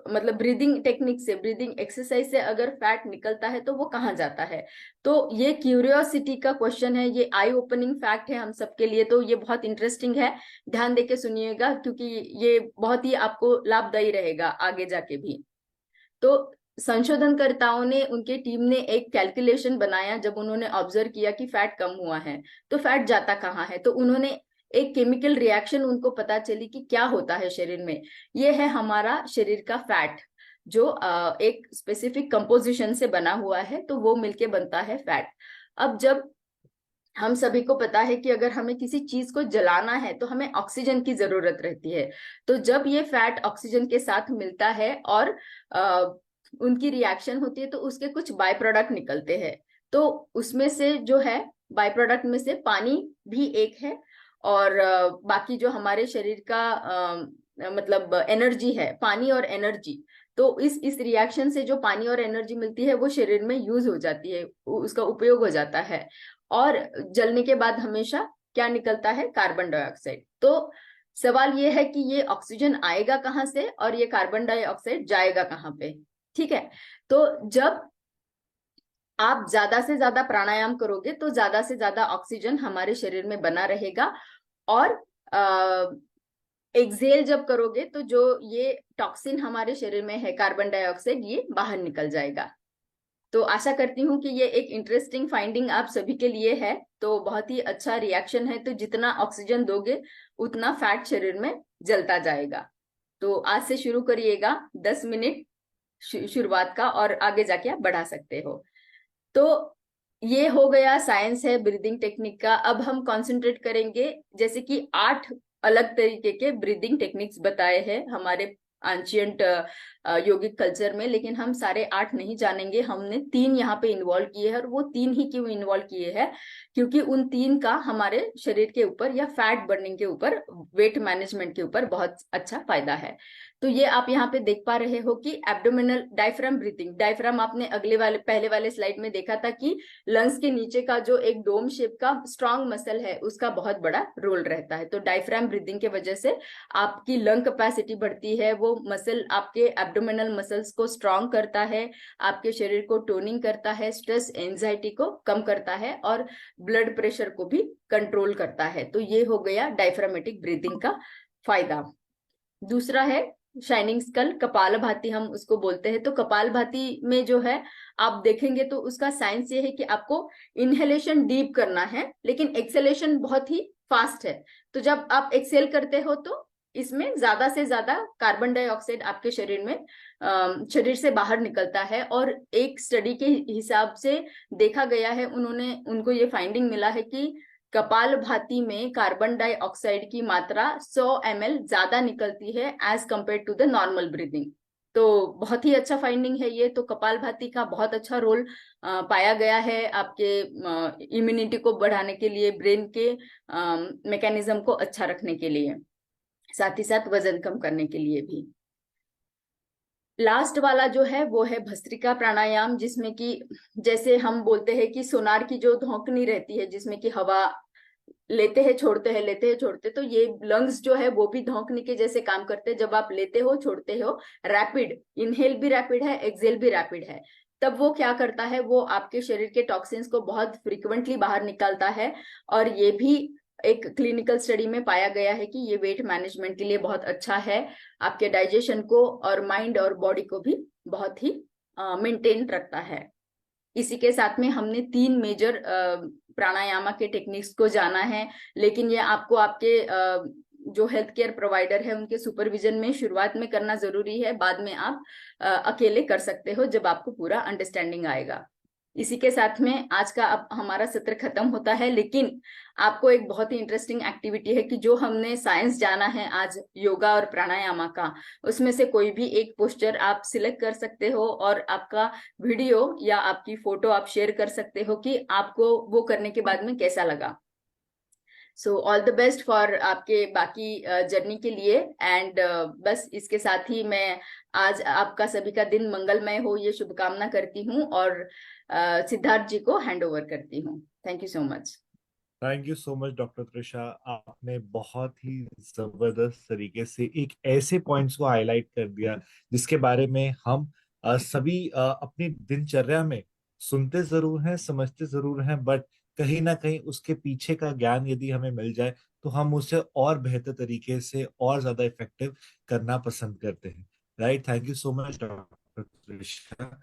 मतलब ब्रीदिंग टेक्निक से, ब्रीदिंग एक्सरसाइज से अगर फैट निकलता है तो वो कहाँ जाता है। तो ये क्यूरियोसिटी का क्वेश्चन है, ये आई ओपनिंग फैक्ट है हम सबके लिए, तो ये बहुत इंटरेस्टिंग है, ध्यान देके सुनिएगा क्योंकि ये बहुत ही आपको लाभदायी रहेगा आगे जाके भी। तो संशोधनकर्ताओं ने, उनके टीम ने एक कैलकुलेशन बनाया जब उन्होंने ऑब्जर्व किया कि फैट कम हुआ है, तो फैट जाता कहाँ है, तो उन्होंने एक केमिकल रिएक्शन उनको पता चली कि क्या होता है शरीर में। ये है हमारा शरीर का फैट, जो एक स्पेसिफिक कंपोजिशन से बना हुआ है, तो वो मिलके बनता है फैट। अब जब हम सभी को पता है कि अगर हमें किसी चीज को जलाना है तो हमें ऑक्सीजन की जरूरत रहती है, तो जब ये फैट ऑक्सीजन के साथ मिलता है और उनकी रिएक्शन होती है तो उसके कुछ बाय प्रोडक्ट निकलते हैं। तो उसमें से जो है बाय प्रोडक्ट में से पानी भी एक है, और बाकी जो हमारे शरीर का मतलब एनर्जी है, पानी और एनर्जी, तो इस रिएक्शन से जो पानी और एनर्जी मिलती है वो शरीर में यूज हो जाती है, उसका उपयोग हो जाता है। और जलने के बाद हमेशा क्या निकलता है? Carbon dioxide. तो सवाल ये है कि ये ऑक्सीजन आएगा कहाँ से और ये कार्बन डाइऑक्साइड जाएगा कहाँ पे? ठीक है, तो जब आप ज्यादा से ज्यादा प्राणायाम करोगे तो ज्यादा से ज्यादा ऑक्सीजन हमारे शरीर में बना रहेगा, और एक्सेल जब करोगे तो जो ये टॉक्सिन हमारे शरीर में है, कार्बन डाइऑक्साइड, ये बाहर निकल जाएगा। तो आशा करती हूँ कि ये एक इंटरेस्टिंग फाइंडिंग आप सभी के लिए है। तो बहुत ही अच्छा रिएक्शन है, तो जितना ऑक्सीजन दोगे उतना फैट शरीर में जलता जाएगा। तो आज से शुरू करिएगा 10 मिनट शुरुआत का, और आगे जाके आप बढ़ा सकते हो। तो ये हो गया, साइंस है ब्रीदिंग टेक्निक का। अब हम कंसंट्रेट करेंगे, जैसे कि 8 अलग तरीके के ब्रीदिंग टेक्निक्स बताए हैं हमारे एंशिएंट योगिक कल्चर में, लेकिन हम सारे 8 नहीं जानेंगे। हमने 3 यहाँ पे इन्वॉल्व किए हैं, और वो 3 ही क्यों इन्वॉल्व किए हैं? क्योंकि उन 3 का हमारे शरीर के ऊपर या फैट बर्निंग के ऊपर, वेट मैनेजमेंट के ऊपर बहुत अच्छा फायदा है। तो ये आप यहाँ पे देख पा रहे हो कि एब्डोमिनल डायफ्राम ब्रीथिंग, डायफ्राम आपने पहले वाले स्लाइड में देखा था कि लंग्स के नीचे का जो एक डोम शेप का स्ट्रांग मसल है, उसका बहुत बड़ा रोल रहता है। तो डायफ्राम ब्रीथिंग के वजह से आपकी लंग कैपेसिटी बढ़ती है, वो मसल आपके एब्डोमिनल मसल्स को स्ट्रांग करता है, आपके शरीर को टोनिंग करता है, स्ट्रेस एंजाइटी को कम करता है, और ब्लड प्रेशर को भी कंट्रोल करता है। तो ये हो गया डायफ्रामेटिक ब्रीथिंग का फायदा। दूसरा है शाइनिंग स्कल, कपालभाति हम उसको बोलते हैं। तो कपालभाति में जो है आप देखेंगे तो उसका साइंस ये है कि आपको इनहेलेशन डीप करना है, लेकिन एक्सेलेशन बहुत ही फास्ट है। तो जब आप एक्सेल करते हो तो इसमें ज्यादा से ज्यादा कार्बन डाइऑक्साइड आपके शरीर में शरीर से बाहर निकलता है। और एक स्टडी के हिसाब से देखा गया है, उनको ये फाइंडिंग मिला है कि कपालभाति में कार्बन डाइऑक्साइड की मात्रा 100 ml ज्यादा निकलती है as compare to the normal breathing. तो बहुत ही अच्छा फाइंडिंग है ये। तो कपालभाति का बहुत अच्छा रोल पाया गया है आपके इम्यूनिटी को बढ़ाने के लिए, ब्रेन के मैकेनिज्म को अच्छा रखने के लिए, साथ ही साथ वजन कम करने के लिए भी। लास्ट वाला जो है वो है भस्त्रिका प्राणायाम, जिसमें कि जैसे हम बोलते हैं कि सोनार की जो धौंकनी रहती है, जिसमें कि हवा लेते हैं छोड़ते हैं, लेते हैं छोड़ते, तो ये लंग्स जो है वो भी धौंकनी के जैसे काम करते हैं। जब आप लेते हो छोड़ते हो, रैपिड इनहेल भी रैपिड है, एक्सेल भी रैपिड है, तब वो क्या करता है, वो आपके शरीर के टॉक्सिन्स को बहुत फ्रिक्वेंटली बाहर निकालता है। और ये भी एक क्लिनिकल स्टडी में पाया गया है कि ये वेट मैनेजमेंट के लिए बहुत अच्छा है, आपके डाइजेशन को और माइंड और बॉडी को भी बहुत ही मेंटेन रखता है। इसी के साथ में हमने 3 मेजर प्राणायामा के टेक्निक्स को जाना है, लेकिन ये आपको आपके जो हेल्थ केयर प्रोवाइडर है उनके सुपरविजन में शुरुआत में करना जरूरी है, बाद में आप अकेले कर सकते हो जब आपको पूरा अंडरस्टैंडिंग आएगा। इसी के साथ में आज का अब हमारा सत्र खत्म होता है, लेकिन आपको एक बहुत ही इंटरेस्टिंग एक्टिविटी है कि जो हमने साइंस जाना है आज योगा और प्राणायामा का, उसमें से कोई भी एक पोस्टर आप सिलेक्ट कर सकते हो और आपका वीडियो या आपकी फोटो आप शेयर कर सकते हो कि आपको वो करने के बाद में कैसा लगा। So all the best for आपके बाकी जर्नी के लिए। एंड बस इसके साथ ही मैं आज आपका सभी का दिन मंगलमय हो ये शुभकामना करती हूँ और सिद्धार्थ जी को हैंड ओवर करती हूँ। Thank you so much. Thank you so much doctor Trisha, आपने बहुत ही जबरदस्त तरीके से एक ऐसे पॉइंट्स को हाईलाइट कर दिया जिसके बारे में हम सभी अपनी दिनचर्या में सुनते जरूर हैं, समझते जरूर हैं, बट कहीं ना कहीं उसके पीछे का ज्ञान यदि हमें मिल जाए तो हम उसे और बेहतर तरीके से और ज्यादा इफेक्टिव करना पसंद करते हैं। Right, thank you so much doctor Trisha.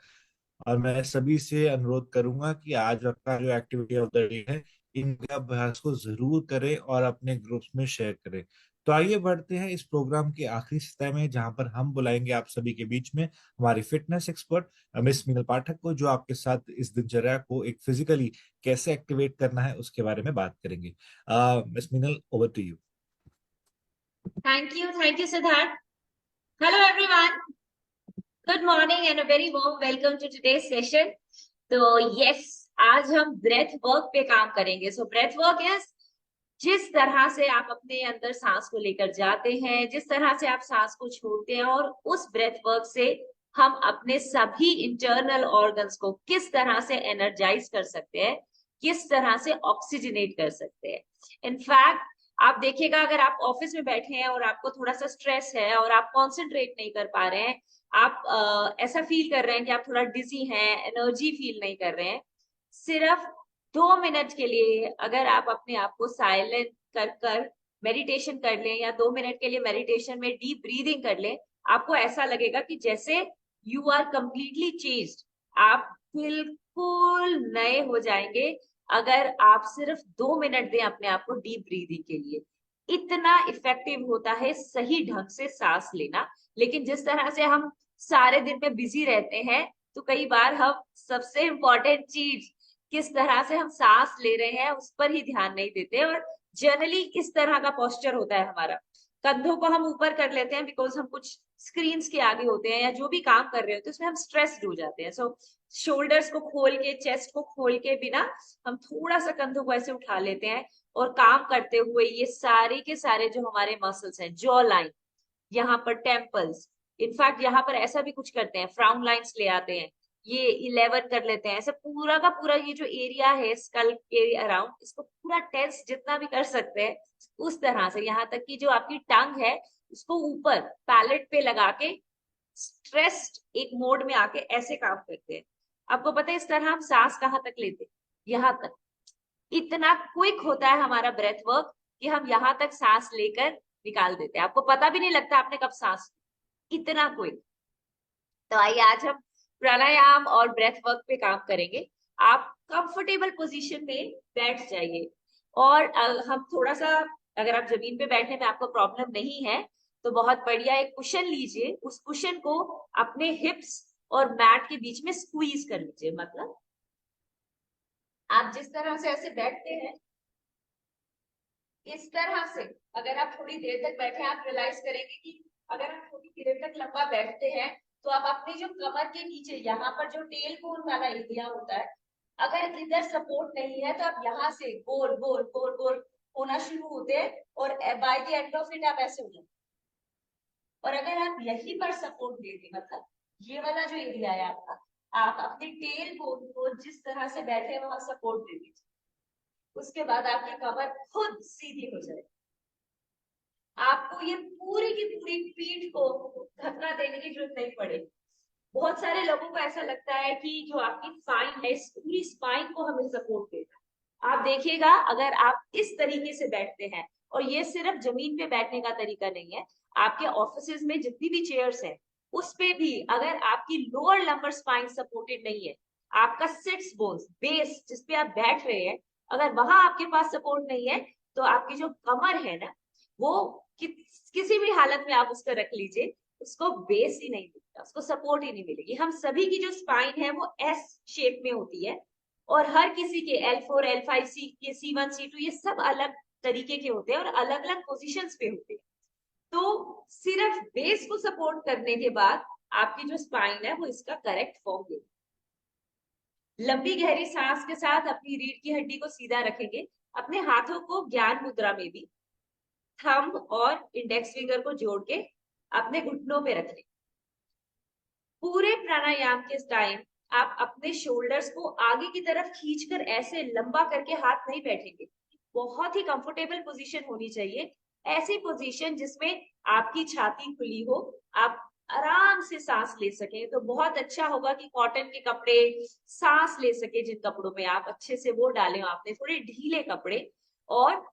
और मैं सभी से अनुरोध करूंगा कि आज आपका जो एक्टिविटी ऑफ द डे है, इनका अभ्यास को जरूर करें और अपने ग्रुप्स में शेयर करें। तो आइए बढ़ते हैं इस प्रोग्राम के आखिरी सतह में, जहां पर हम बुलाएंगे आप सभी के बीच में हमारी फिटनेस एक्सपर्ट मिस मीनल पाठक को, जो आपके साथ इस दिनचर्या को एक फिजिकली कैसे एक्टिवेट करना है उसके बारे में बात करेंगे। Miss Meenal, over to you. Thank you, Siddharth. Hello, everyone. Good morning and a very warm welcome to today's session. तो yes, आज हम ब्रेथ वर्क पे काम करेंगे। सो ब्रेथ वर्क इज जिस तरह से आप अपने अंदर सांस को लेकर जाते हैं, जिस तरह से आप सांस को छोड़ते हैं, और उस ब्रेथ वर्क से हम अपने सभी इंटरनल ऑर्गन्स को किस तरह से एनर्जाइज कर सकते हैं, किस तरह से ऑक्सीजनेट कर सकते हैं। इनफैक्ट आप देखिएगा, अगर आप ऑफिस में बैठे हैं और आपको थोड़ा सा स्ट्रेस है और आप कॉन्सेंट्रेट नहीं कर पा रहे हैं, आप ऐसा फील कर रहे हैं कि आप थोड़ा डिजी हैं, एनर्जी फील नहीं कर रहे हैं, सिर्फ 2 मिनट के लिए अगर आप अपने आप को साइलेंट कर मेडिटेशन कर लें, या 2 मिनट के लिए मेडिटेशन में डीप ब्रीदिंग कर लें, आपको ऐसा लगेगा कि जैसे यू आर कंप्लीटली चेंज्ड, आप बिल्कुल नए हो जाएंगे अगर आप सिर्फ 2 मिनट दें अपने आप को डीप ब्रीदिंग के लिए। इतना इफेक्टिव होता है सही ढंग से सांस लेना। लेकिन जिस तरह से हम सारे दिन में बिजी रहते हैं, तो कई बार हम सबसे इम्पोर्टेंट चीज किस तरह से हम सांस ले रहे हैं उस पर ही ध्यान नहीं देते। और जनरली इस तरह का पोस्चर होता है हमारा, कंधों को हम ऊपर कर लेते हैं बिकॉज हम कुछ स्क्रीन्स के आगे होते हैं या जो भी काम कर रहे होते हैं उसमें हम स्ट्रेस्ड हो जाते हैं। सो शोल्डर्स को खोल के, चेस्ट को खोल के बिना हम थोड़ा सा कंधों को ऐसे उठा लेते हैं, और काम करते हुए ये सारे के सारे जो हमारे मसल्स हैं, जॉ लाइन, यहाँ पर टेम्पल्स, इनफैक्ट यहाँ पर ऐसा भी कुछ करते हैं, फ्राउन लाइंस ले आते हैं, ये 11 कर लेते हैं, ऐसे पूरा का पूरा ये जो एरिया है स्कल के अराउंड, इसको पूरा टेंस जितना भी कर सकते हैं उस तरह से, यहाँ तक कि जो आपकी टंग है उसको ऊपर पैलेट पे लगा के स्ट्रेस्ड एक मोड में आके ऐसे काम करते हैं। आपको पता है इस तरह हम सांस कहाँ तक लेते हैं? यहाँ तक। इतना क्विक होता है हमारा ब्रेथ वर्क कि हम यहाँ तक सांस लेकर निकाल देते हैं, आपको पता भी नहीं लगता आपने कब सांस, इतना क्विक। तो आइए आज हम प्राणायाम और ब्रेथ वर्क पे काम करेंगे। आप कंफर्टेबल पोजीशन में बैठ जाइए, और हम थोड़ा सा, अगर आप जमीन पे बैठने में आपको प्रॉब्लम नहीं है तो बहुत बढ़िया एक कुशन लीजिए, उस कुशन को अपने हिप्स और मैट के बीच में स्क्वीज कर लीजिए। मतलब आप जिस तरह से ऐसे बैठते हैं, इस तरह से अगर आप थोड़ी देर तक बैठे, आप रियलाइज करेंगे कि अगर आप थोड़ी देर तक लंबा बैठते हैं तो आप अपने जो कमर के नीचे, यहाँ पर जो टेल बोन वाला एरिया होता है, अगर इधर सपोर्ट नहीं है तो आप यहाँ से गोल गोल गोल गोल होना शुरू होते हैं, और by the end of it आप ऐसे हो जाते। और अगर आप यहीं पर सपोर्ट देते, मतलब ये वाला जो एरिया है आपका, आप अपने टेल बोन को जिस तरह से बैठे हैं वहां सपोर्ट दे दीजिए, उसके बाद आपकी कमर खुद सीधी हो जाए। आपको ये पूरी की पूरी पीठ को धक्का देने की जरूरत नहीं पड़ेगी। बहुत सारे लोगों को ऐसा लगता है कि जो आपकी स्पाइन है, इस पूरी स्पाइन को हमें सपोर्ट देता है। आप देखिएगा, अगर आप इस तरीके से बैठते हैं, और ये सिर्फ जमीन पे बैठने का तरीका नहीं है, आपके ऑफिस में जितनी भी चेयर्स हैं उस पे भी अगर आपकी लोअर लंबर स्पाइन सपोर्टेड नहीं है, आपका सिट्स बोन्स, बेस जिसपे आप बैठ रहे हैं, अगर वहां आपके पास सपोर्ट नहीं है, तो आपकी जो कमर है ना, वो किसी भी हालत में आप उसको रख लीजिए, उसको बेस ही नहीं मिलता, उसको सपोर्ट ही नहीं मिलेगी। हम सभी की जो स्पाइन है वो एस शेप में होती है, और हर किसी के L4 L5 सी के C1 C2 ये सब अलग तरीके के होते हैं और अलग अलग पोजीशंस पे होते हैं। तो सिर्फ बेस को सपोर्ट करने के बाद आपकी जो स्पाइन है वो इसका करेक्ट फॉर्म देगी। लंबी गहरी सांस के साथ अपनी रीढ़ की हड्डी को सीधा रखेंगे, अपने हाथों को ज्ञान मुद्रा में भी थंब और इंडेक्स फिंगर को जोड़ के अपने घुटनों पे रखें। पूरे प्राणायाम के टाइम आप अपने शोल्डर्स को आगे की तरफ खींचकर ऐसे लंबा करके हाथ नहीं बैठेंगे। बहुत ही कंफर्टेबल पोजीशन होनी चाहिए, ऐसी पोजीशन जिसमें आपकी छाती खुली हो, आप आराम से सांस ले सके। तो बहुत अच्छा होगा कि कॉटन के कपड़े सांस ले सके, जिन कपड़ों में आप अच्छे से वो डालें आपने, थोड़े ढीले कपड़े, और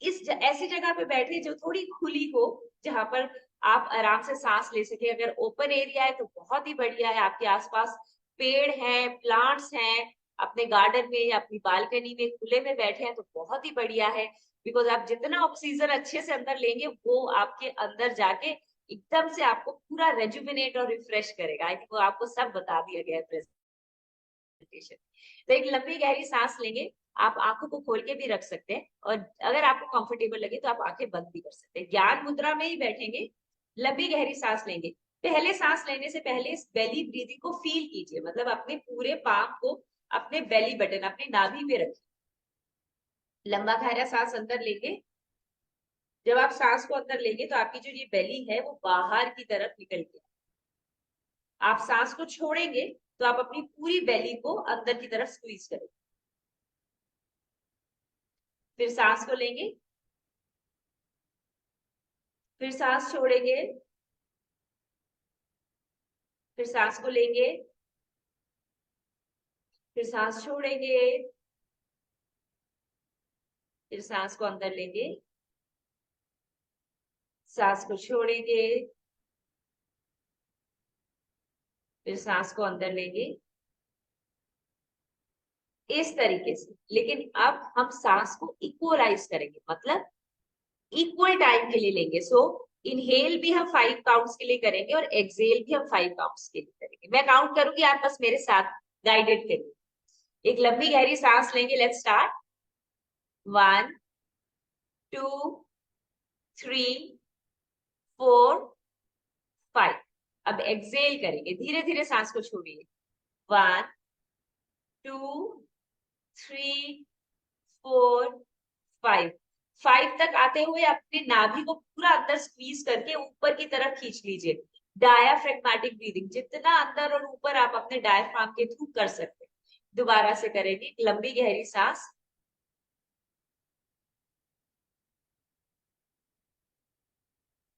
ऐसी जगह पे बैठे जो थोड़ी खुली हो, जहां पर आप आराम से सांस ले सके। अगर ओपन एरिया है तो बहुत ही बढ़िया है, आपके आसपास पेड़ हैं, प्लांट्स हैं, अपने गार्डन में या अपनी बालकनी में खुले में बैठे हैं तो बहुत ही बढ़िया है। बिकॉज आप जितना ऑक्सीजन अच्छे से अंदर लेंगे वो आपके अंदर जाके एकदम से आपको पूरा रेजुविनेट और रिफ्रेश करेगा। आई थिंक वो आपको सब बता दिया गया है प्रेजेंटेशन। तो एक लंबी गहरी सांस लेंगे, आप आंखों को खोल के भी रख सकते हैं, और अगर आपको कंफर्टेबल लगे तो आप आंखें बंद भी कर सकते हैं। ज्ञान मुद्रा में ही बैठेंगे, लंबी गहरी सांस लेंगे। पहले सांस लेने से पहले इस बेली ब्रीदिंग को फील कीजिए, मतलब अपने पूरे पाम को अपने बेली बटन, अपने नाभि पे रखिए। लंबा गहरा सांस अंदर लेंगे। जब आप सांस को अंदर लेंगे तो आपकी जो ये बेली है वो बाहर की तरफ निकल गया। आप सांस को छोड़ेंगे तो आप अपनी पूरी बेली को अंदर की तरफ स्क्वीज करेंगे। फिर सांस को लेंगे, फिर सांस छोड़ेंगे, फिर सांस को लेंगे, फिर सांस छोड़ेंगे, फिर सांस को अंदर लेंगे, सांस को छोड़ेंगे, फिर सांस को अंदर लेंगे, इस तरीके से। लेकिन अब हम सांस को इक्वलाइज करेंगे, मतलब इक्वल टाइम के लिए लेंगे। सो इनहेल भी हम 5 काउंट्स के लिए करेंगे और एक्सहेल भी हम 5 काउंट्स के लिए करेंगे। मैं काउंट करूंगी, आप बस मेरे साथ गाइडेड करिए। एक लंबी गहरी सांस लेंगे, लेट्स स्टार्ट। 1 2 3 4 5। अब एक्सहेल करेंगे, धीरे धीरे सांस को छोड़िए। 1 2 3 4 5। 5 तक आते हुए अपने नाभि को पूरा अंदर स्क्वीज करके ऊपर की तरफ खींच लीजिए। डायाफ्रेगमेटिक ब्रीदिंग, जितना अंदर और ऊपर आप अपने डायफ्राम के थ्रू कर सकते हैं। दोबारा से करेंगे, लंबी गहरी सांस।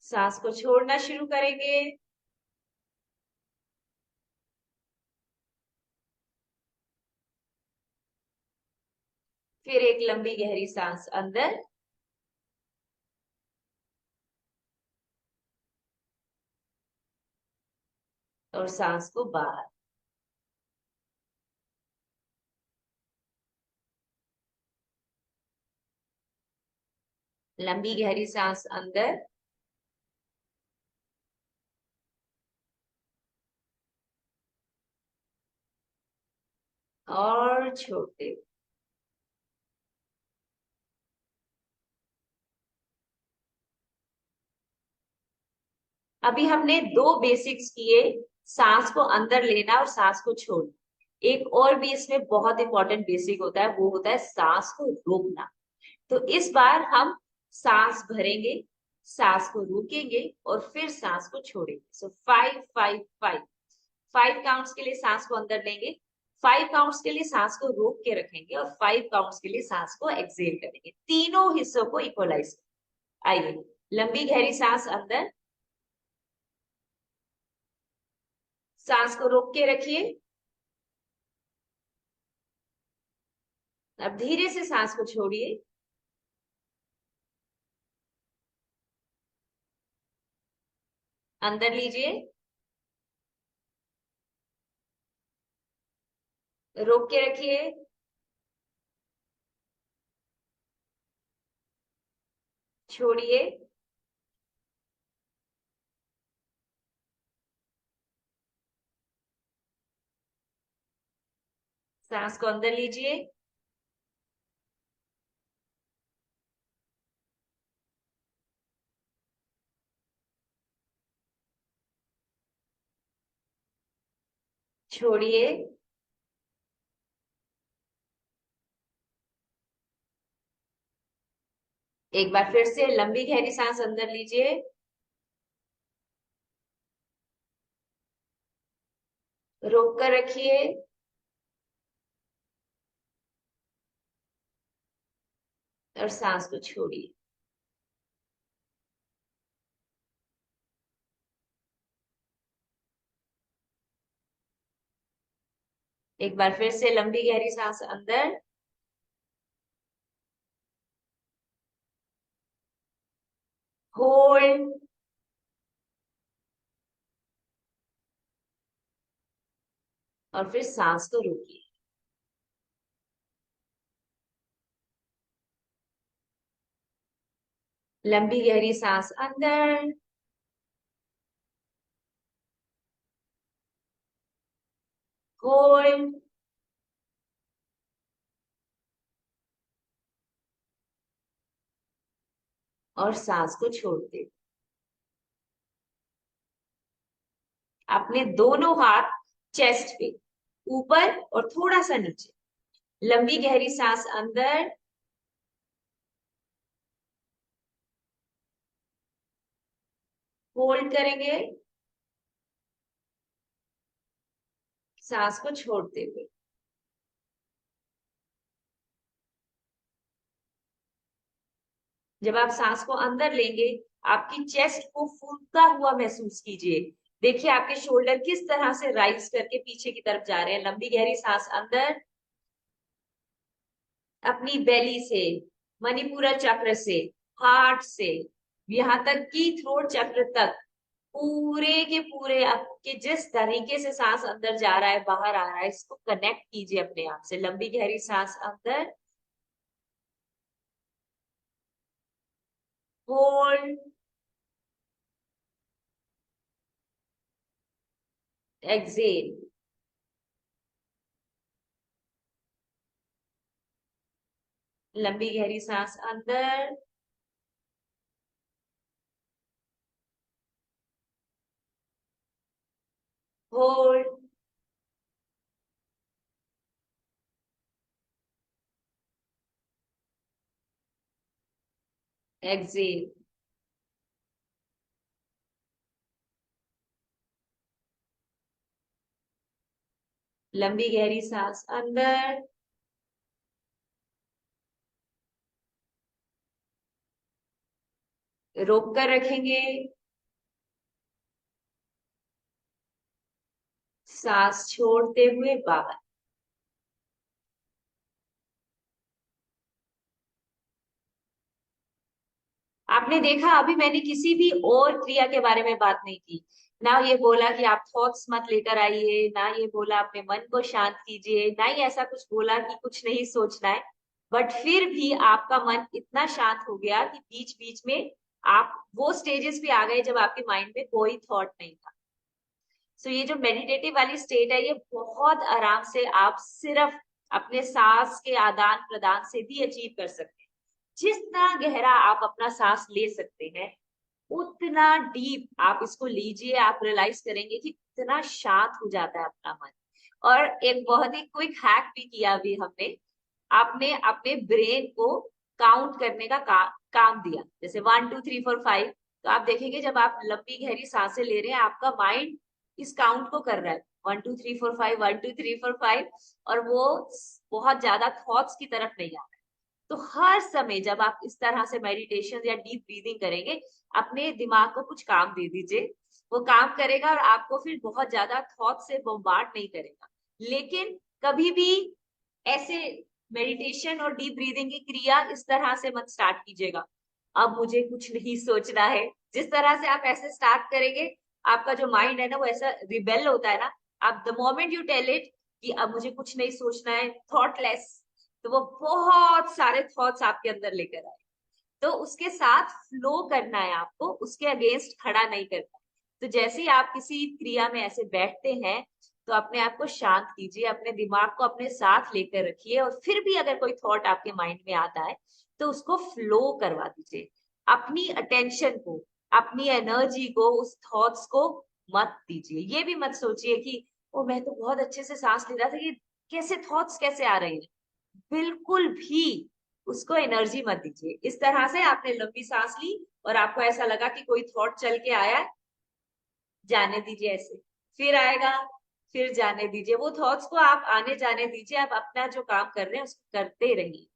सांस को छोड़ना शुरू करेंगे। फिर एक लंबी गहरी सांस अंदर, और सांस को बाहर। लंबी गहरी सांस अंदर, और छोड़ते। अभी हमने दो बेसिक्स किए, सांस को अंदर लेना और सांस को छोड़ना। एक और भी इसमें बहुत इंपॉर्टेंट बेसिक होता है, वो होता है सांस को रोकना। तो इस बार हम सांस भरेंगे, सांस को रोकेंगे और फिर सांस को छोड़ेंगे। सो 5 5 5। 5 काउंट्स के लिए सांस को अंदर लेंगे, 5 काउंट्स के लिए सांस को रोक के रखेंगे, और 5 काउंट्स के लिए सांस को एक्सहेल करेंगे। तीनों हिस्सों को इक्वलाइज। आइए, लंबी गहरी सांस अंदर, सांस को रोक के रखिए। अब धीरे से सांस को छोड़िए। अंदर लीजिए, रोक के रखिए, छोड़िए। सांस को अंदर लीजिए, छोड़िए, एक बार फिर से लंबी गहरी सांस अंदर लीजिए, रोक कर रखिए, और सांस को छोड़िए। एक बार फिर से लंबी गहरी सांस अंदर, होल्ड, और फिर सांस को रोकिए। लंबी गहरी सांस अंदर, होल्ड, और सांस को छोड़ दे। अपने दोनों हाथ चेस्ट पे, ऊपर और थोड़ा सा नीचे। लंबी गहरी सांस अंदर, होल्ड करेंगे, सांस को छोड़ते हुए। जब आप सांस को अंदर लेंगे, आपकी चेस्ट को फूलता हुआ महसूस कीजिए। देखिए आपके शोल्डर किस तरह से राइज करके पीछे की तरफ जा रहे हैं। लंबी गहरी सांस अंदर, अपनी बेली से, मणिपुरा चक्र से, हार्ट से, यहाँ तक कि थ्रोट चक्र तक, पूरे के पूरे आपके जिस तरीके से सांस अंदर जा रहा है बाहर आ रहा है, इसको कनेक्ट कीजिए अपने आप से। लंबी गहरी सांस अंदर, होल्ड, एक्सेल। लंबी गहरी सांस अंदर, होल्ड, एक्सेल। लंबी गहरी सांस अंदर, रोक कर रखेंगे, सांस छोड़ते हुए बाहर। आपने देखा अभी मैंने किसी भी और क्रिया के बारे में बात नहीं की। ना ये बोला कि आप थॉट्स मत लेकर आइए, ना ये बोला अपने मन को शांत कीजिए, ना ही ऐसा कुछ बोला कि कुछ नहीं सोचना है। बट फिर भी आपका मन इतना शांत हो गया कि बीच बीच में आप वो स्टेजेस भी आ गए जब आपके माइंड में कोई थॉट नहीं था। सो ये जो मेडिटेटिव वाली स्टेट है, ये बहुत आराम से आप सिर्फ अपने सांस के आदान प्रदान से भी अचीव कर सकते हैं। जितना गहरा आप अपना सांस ले सकते हैं, उतना डीप आप इसको लीजिए, आप रियलाइज करेंगे कि कितना शांत हो जाता है अपना मन। और एक बहुत ही क्विक हैक भी किया अभी हमने, आपने अपने ब्रेन को काउंट करने का काम दिया, जैसे 1 2 3 4 5। तो आप देखेंगे जब आप लंबी गहरी सांसें ले रहे हैं, आपका माइंड इस काउंट को कर रहा है, 1 2 3 4 5, 1 2 3 4 5, और वो बहुत ज्यादा थॉट्स की तरफ नहीं आ रहा है। तो हर समय जब आप इस तरह से मेडिटेशन या डीप ब्रीदिंग करेंगे, अपने दिमाग को कुछ काम दे दीजिए, वो काम करेगा और आपको फिर बहुत ज्यादा थॉट से बम्बार्ड नहीं करेगा। लेकिन कभी भी ऐसे मेडिटेशन और डीप ब्रीदिंग की क्रिया इस तरह से मत स्टार्ट कीजिएगा, अब मुझे कुछ नहीं सोचना है। जिस तरह से आप ऐसे स्टार्ट करेंगे, आपका जो माइंड है ना, वो ऐसा रिबेल होता है ना। आप the moment you tell it कि अब मुझे कुछ नहीं सोचना है, थॉटलेस, तो वो बहुत सारे थॉट्स आपके अंदर लेकर आए। तो उसके साथ फ्लो करना है आपको, उसके अगेंस्ट खड़ा नहीं करना। तो जैसे ही आप किसी क्रिया में ऐसे बैठते हैं, तो अपने आप को शांत कीजिए, अपने दिमाग को अपने साथ लेकर रखिए, और फिर भी अगर कोई थॉट आपके माइंड में आता है तो उसको फ्लो करवा दीजिए। अपनी अटेंशन को, अपनी एनर्जी को उस थॉट्स को मत दीजिए। ये भी मत सोचिए कि ओ मैं तो बहुत अच्छे से सांस ले रहा था, कि कैसे थॉट्स कैसे आ रहे हैं। बिल्कुल भी उसको एनर्जी मत दीजिए। इस तरह से आपने लंबी सांस ली और आपको ऐसा लगा कि कोई थॉट चल के आया, जाने दीजिए ऐसे, फिर आएगा, फिर जाने दीजिए। वो थॉट्स को आप आने जाने दीजिए, आप अपना जो काम कर रहे हैं उसको करते रहिए।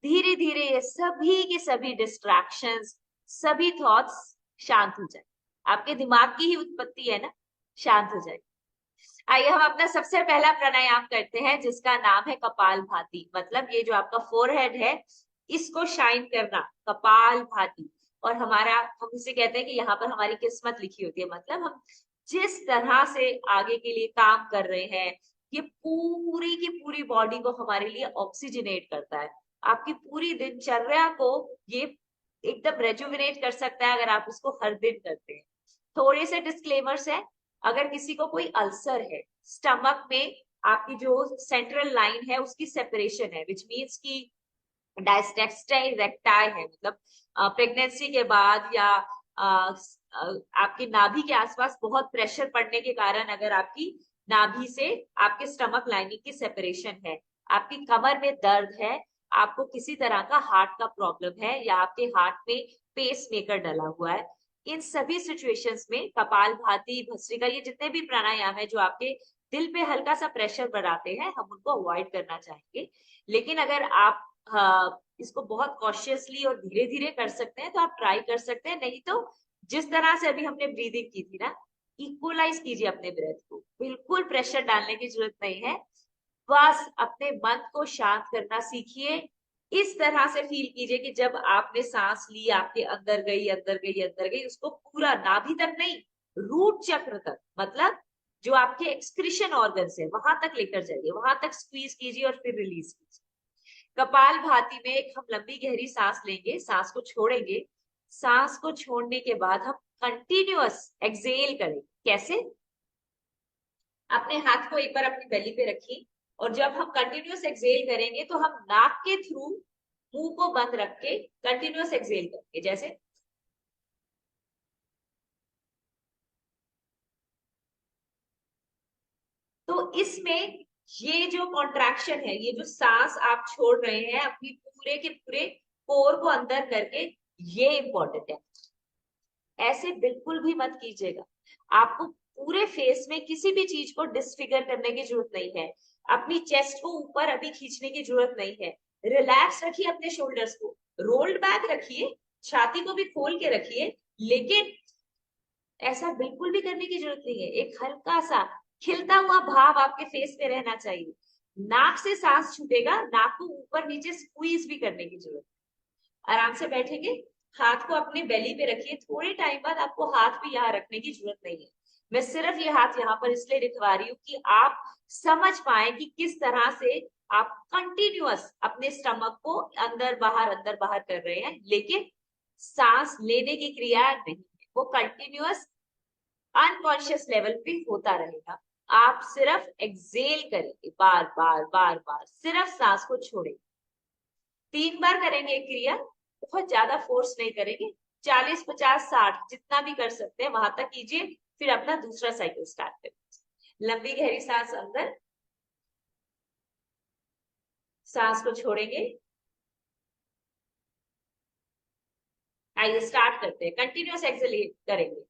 धीरे धीरे ये सभी के सभी डिस्ट्रैक्शंस, सभी थॉट्स शांत हो जाए। आपके दिमाग की ही उत्पत्ति है ना, शांत हो जाए। आइए हम अपना सबसे पहला प्राणायाम करते हैं, जिसका नाम है कपाल भाती। मतलब ये जो आपका फोरहेड है, इसको शाइन करना, कपाल भाती। और हमारा, हम इसे कहते हैं कि यहाँ पर हमारी किस्मत लिखी होती है। मतलब हम जिस तरह से आगे के लिए काम कर रहे हैं, ये पूरी की पूरी बॉडी को हमारे लिए ऑक्सीजनेट करता है। आपकी पूरी दिनचर्या को ये एकदम रेजुविनेट कर सकता है, अगर आप उसको हर दिन करते हैं। थोड़े से डिस्क्लेमर्स है। अगर किसी को कोई अल्सर है स्टमक में, आपकी जो सेंट्रल लाइन है उसकी सेपरेशन है, विच मीन्स की डायस्टेक्स्टाई रेक्टाई है, मतलब प्रेगनेंसी के बाद या आपकी नाभि के आसपास बहुत प्रेशर पड़ने के कारण अगर आपकी नाभि से आपके स्टमक लाइनिंग की सेपरेशन है, आपकी कमर में दर्द है, आपको किसी तरह का हार्ट का प्रॉब्लम है, या आपके हार्ट में पेस मेकर डला हुआ है, इन सभी सिचुएशंस में कपाल भाती, भस्त्रिका, ये जितने भी प्राणायाम है जो आपके दिल पे हल्का सा प्रेशर बढ़ाते हैं, हम उनको अवॉइड करना चाहेंगे। लेकिन अगर आप इसको बहुत कॉशियसली और धीरे धीरे कर सकते हैं तो आप ट्राई कर सकते हैं। नहीं तो जिस तरह से अभी हमने ब्रीदिंग की थी ना, इक्वलाइज कीजिए अपने ब्रेथ को, बिल्कुल प्रेशर डालने की जरूरत नहीं है। बस अपने मन को शांत करना सीखिए। इस तरह से फील कीजिए कि जब आपने सांस ली, आपके अंदर गई अंदर गई अंदर गई, उसको पूरा नाभि तक नहीं, रूट चक्र तक, मतलब जो आपके एक्सक्रीशन ऑर्गन्स है वहां तक लेकर जाइए, वहां तक स्क्वीज कीजिए और फिर रिलीज कीजिए। कपाल भाती में एक हम लंबी गहरी सांस लेंगे, सांस को छोड़ेंगे। सांस को छोड़ने के बाद हम कंटिन्यूअस एक्सेल करेंगे। कैसे? अपने हाथ को एक बार अपनी बेली पे रखिए, और जब हम कंटिन्यूअस एक्सेल करेंगे तो हम नाक के थ्रू मुंह को बंद रख के कंटिन्यूअस एक्सेल करेंगे। जैसे तो इसमें ये जो कॉन्ट्रैक्शन है, ये जो सांस आप छोड़ रहे हैं अपनी पूरे के पूरे कोर को अंदर करके, ये इंपॉर्टेंट है। ऐसे बिल्कुल भी मत कीजिएगा। आपको पूरे फेस में किसी भी चीज को डिसफिगर करने की जरूरत नहीं है। अपनी चेस्ट को ऊपर अभी खींचने की जरूरत नहीं है। रिलैक्स रखिए अपने शोल्डर्स को, रोल्ड बैक रखिए, छाती को भी खोल के रखिए, लेकिन ऐसा बिल्कुल भी करने की जरूरत नहीं है। एक हल्का सा खिलता हुआ भाव आपके फेस पे रहना चाहिए। नाक से सांस छूटेगा, नाक को ऊपर नीचे स्क्वीज भी करने की जरूरत। आराम से बैठेंगे, हाथ को अपने बेली पे रखिए। थोड़े टाइम बाद आपको हाथ भी यहाँ रखने की जरूरत नहीं है। मैं सिर्फ ये हाथ यहाँ पर इसलिए दिखवा रही हूँ कि आप समझ पाए कि किस तरह से आप कंटिन्यूअस अपने स्टमक को अंदर बाहर कर रहे हैं, लेकिन सांस लेने की क्रिया नहीं है, वो कंटिन्यूअस अनकॉन्शियस लेवल पे होता रहेगा। आप सिर्फ एक्सेल करेंगे, बार बार बार बार, सिर्फ सांस को छोड़ेंगे। 3 बार करेंगे एक क्रिया, बहुत ज्यादा फोर्स नहीं करेंगे। 40, 50, 60 जितना भी कर सकते हैं वहां तक कीजिए, फिर अपना दूसरा साइकिल स्टार्ट करें। लंबी गहरी सांस अंदर, सांस को छोड़ेंगे। आइए स्टार्ट करते हैं, कंटिन्यूअस एक्सेल करेंगे।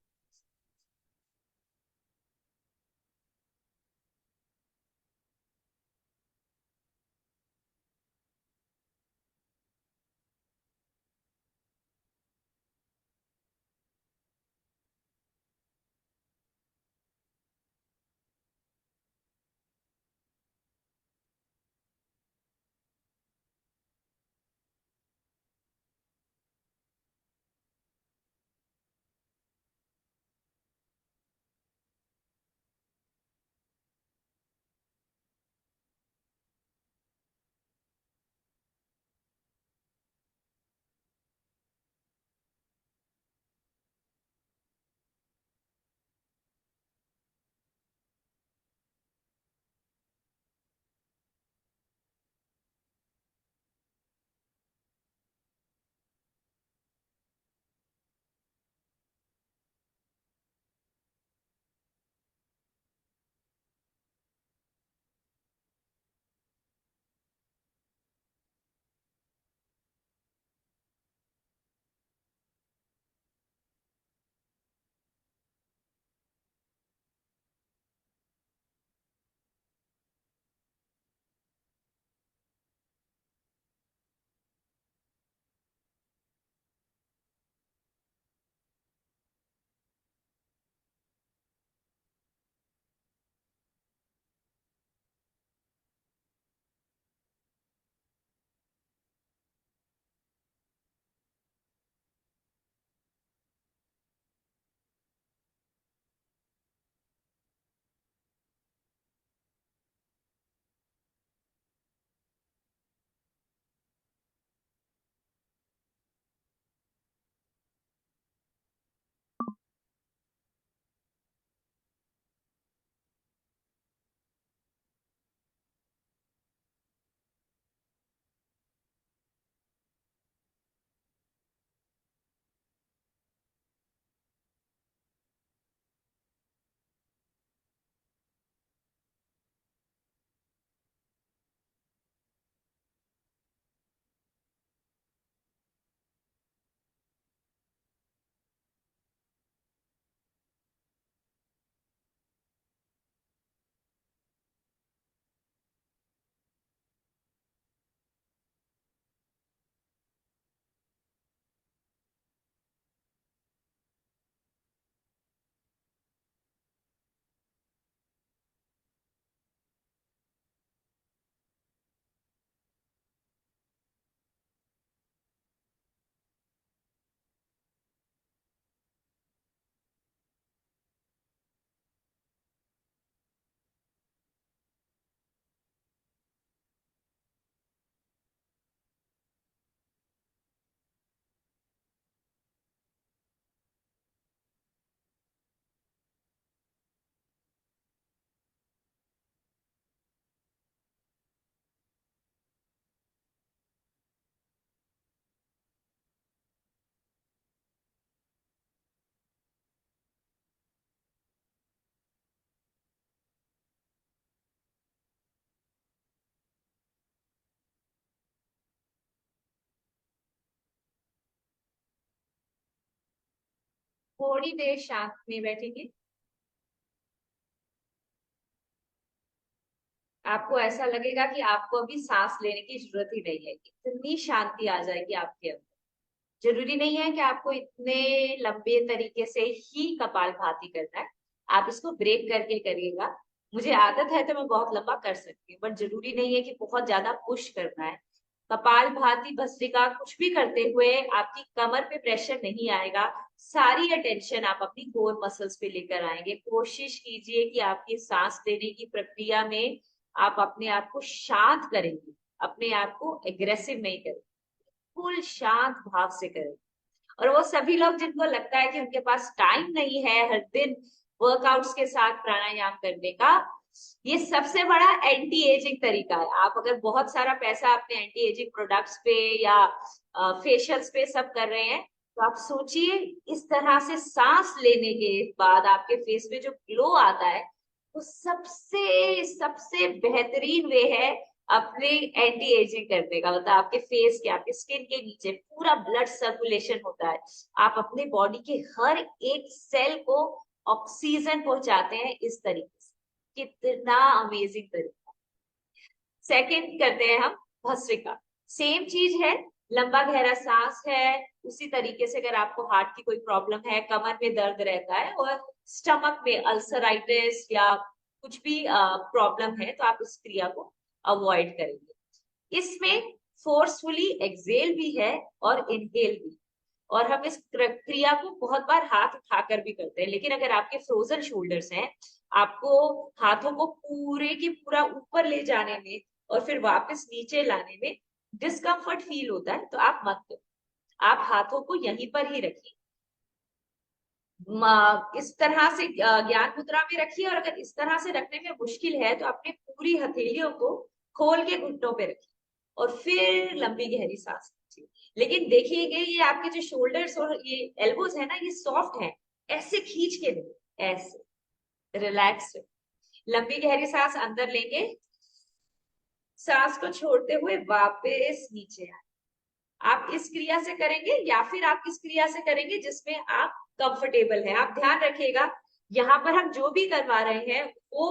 थोड़ी देर शांत में बैठेंगे। आपको ऐसा लगेगा कि आपको अभी सांस लेने की जरूरत ही नहीं है, इतनी शांति आ जाएगी आपके अंदर। जरूरी नहीं है कि आपको इतने लंबे तरीके से ही कपालभाति करना है, आप इसको ब्रेक करके करिएगा। मुझे आदत है तो मैं बहुत लंबा कर सकती हूँ, बट जरूरी नहीं है कि बहुत ज्यादा पुश करना है। कपालभाति भस्त्रिका कुछ भी करते हुए आपकी कमर पे प्रेशर नहीं आएगा, सारी अटेंशन आप अपनी कोर मसल्स पे लेकर आएंगे। कोशिश कीजिए कि आपकी सांस लेने की प्रक्रिया में आप अपने आप को शांत करेंगे, अपने आप को एग्रेसिव नहीं करेंगे, बिल्कुल शांत भाव से करें। और वो सभी लोग जिनको लगता है कि उनके पास टाइम नहीं है हर दिन वर्कआउट्स के साथ प्राणायाम करने का, ये सबसे बड़ा एंटी एजिंग तरीका है। आप अगर बहुत सारा पैसा अपने एंटी एजिंग प्रोडक्ट्स पे या फेशियल्स पे सब कर रहे हैं, तो आप सोचिए इस तरह से सांस लेने के बाद आपके फेस पे जो ग्लो आता है, वो सबसे सबसे बेहतरीन वे है अपने एंटी एजिंग करने का। मतलब आपके फेस के, आपके स्किन के नीचे पूरा ब्लड सर्कुलेशन होता है, आप अपने बॉडी के हर एक सेल को ऑक्सीजन पहुंचाते हैं इस तरीके से। कितना अमेजिंग तरीका। सेकंड करते हैं हम भस्त्रिका। सेम चीज है, लंबा गहरा सांस है। उसी तरीके से अगर आपको हार्ट की कोई प्रॉब्लम है, कमर में दर्द रहता है और स्टमक में अल्सराइटिस या कुछ भी प्रॉब्लम है, तो आप इस क्रिया को अवॉइड करेंगे। इसमें फोर्सफुली एक्सेल भी है और इनहेल भी, और हम इस क्रिया को बहुत बार हाथ उठाकर भी करते हैं। लेकिन अगर आपके फ्रोजन शोल्डर्स हैं, आपको हाथों को पूरे की पूरा ऊपर ले जाने में और फिर वापस नीचे लाने में डिस्कम्फर्ट फील होता है, तो आप मत करो, आप हाथों को यहीं पर ही रखिए। इस तरह से ज्ञान मुद्रा में रखिए, और अगर इस तरह से रखने में मुश्किल है तो अपने पूरी हथेलियों को खोल के घुटनों पे रखिए और फिर लंबी गहरी सांस लीजिए। लेकिन देखिएगा ये आपके जो शोल्डर्स और ये एल्बोज है ना, ये सॉफ्ट है, ऐसे खींच के नहीं, ऐसे रिलैक्स। लंबी गहरी सांस अंदर लेंगे, सांस को छोड़ते हुए वापस नीचे आए। आप इस क्रिया से करेंगे या फिर आप इस क्रिया से करेंगे जिसमें आप कंफर्टेबल हैं। आप ध्यान रखिएगा, यहाँ पर हम जो भी करवा रहे हैं वो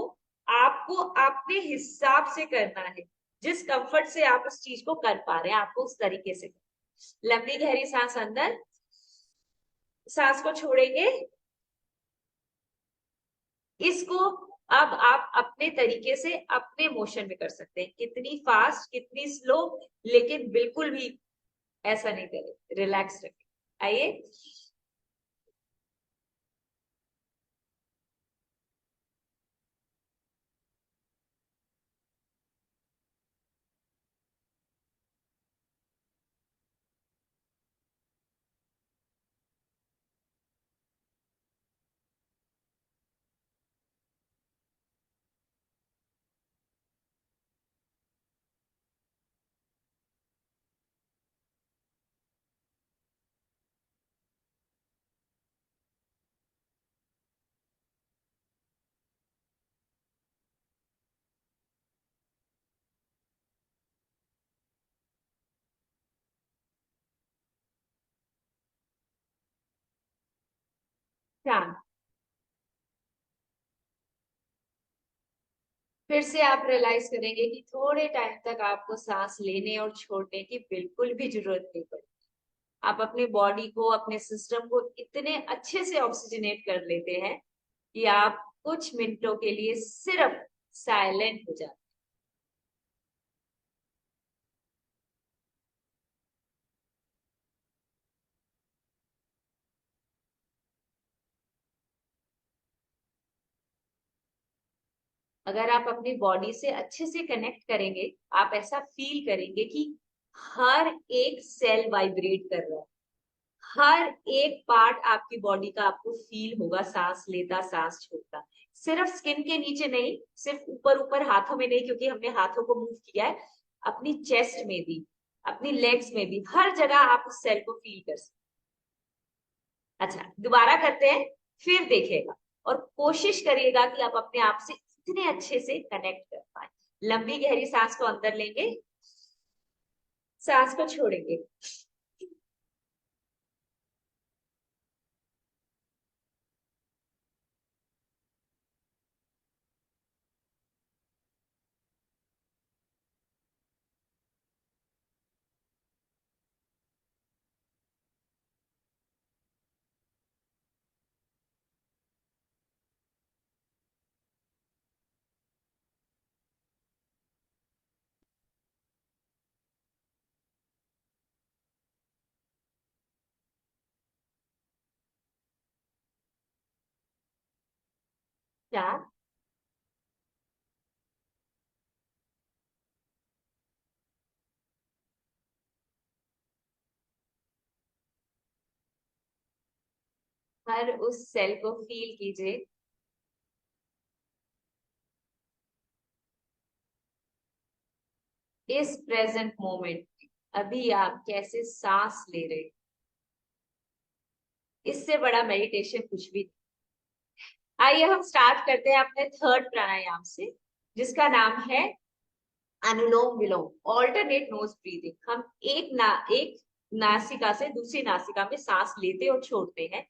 आपको अपने हिसाब से करना है, जिस कंफर्ट से आप उस चीज को कर पा रहे हैं आपको उस तरीके से। लंबी गहरी सांस अंदर, सांस को छोड़ेंगे। इसको अब आप अपने तरीके से अपने मोशन में कर सकते हैं, कितनी फास्ट कितनी स्लो, लेकिन बिल्कुल भी ऐसा नहीं करें, रिलैक्स रखें। आइए, शांत। फिर से आप रियलाइज करेंगे कि थोड़े टाइम तक आपको सांस लेने और छोड़ने की बिल्कुल भी जरूरत नहीं पड़ती। आप अपने बॉडी को, अपने सिस्टम को इतने अच्छे से ऑक्सीजनेट कर लेते हैं कि आप कुछ मिनटों के लिए सिर्फ साइलेंट हो जाते हैं। अगर आप अपनी बॉडी से अच्छे से कनेक्ट करेंगे, आप ऐसा फील करेंगे कि हर एक सेल वाइब्रेट कर रहा है, हर एक पार्ट आपकी बॉडी का आपको फील होगा, सांस लेता सांस छोड़ता। सिर्फ स्किन के नीचे नहीं, सिर्फ ऊपर ऊपर हाथों में नहीं, क्योंकि हमने हाथों को मूव किया है, अपनी चेस्ट में भी, अपनी लेग्स में भी, हर जगह आप उस सेल को फील कर सकते। अच्छा, दोबारा करते हैं, फिर देखिएगा और कोशिश करिएगा कि आप अपने आप से इतने अच्छे से कनेक्ट कर पाए। लंबी गहरी सांस को अंदर लेंगे, सांस को छोड़ेंगे। 4, हर उस सेल को फील कीजिए। इस प्रेजेंट मोमेंट में अभी आप कैसे सांस ले रहे हैं, इससे बड़ा मेडिटेशन कुछ भी नहीं। आइए हम स्टार्ट करते हैं अपने थर्ड प्राणायाम से, जिसका नाम है अनुलोम विलोम, ऑल्टरनेट नोज ब्रीदिंग। हम एक नासिका से दूसरी नासिका में सांस लेते और छोड़ते हैं।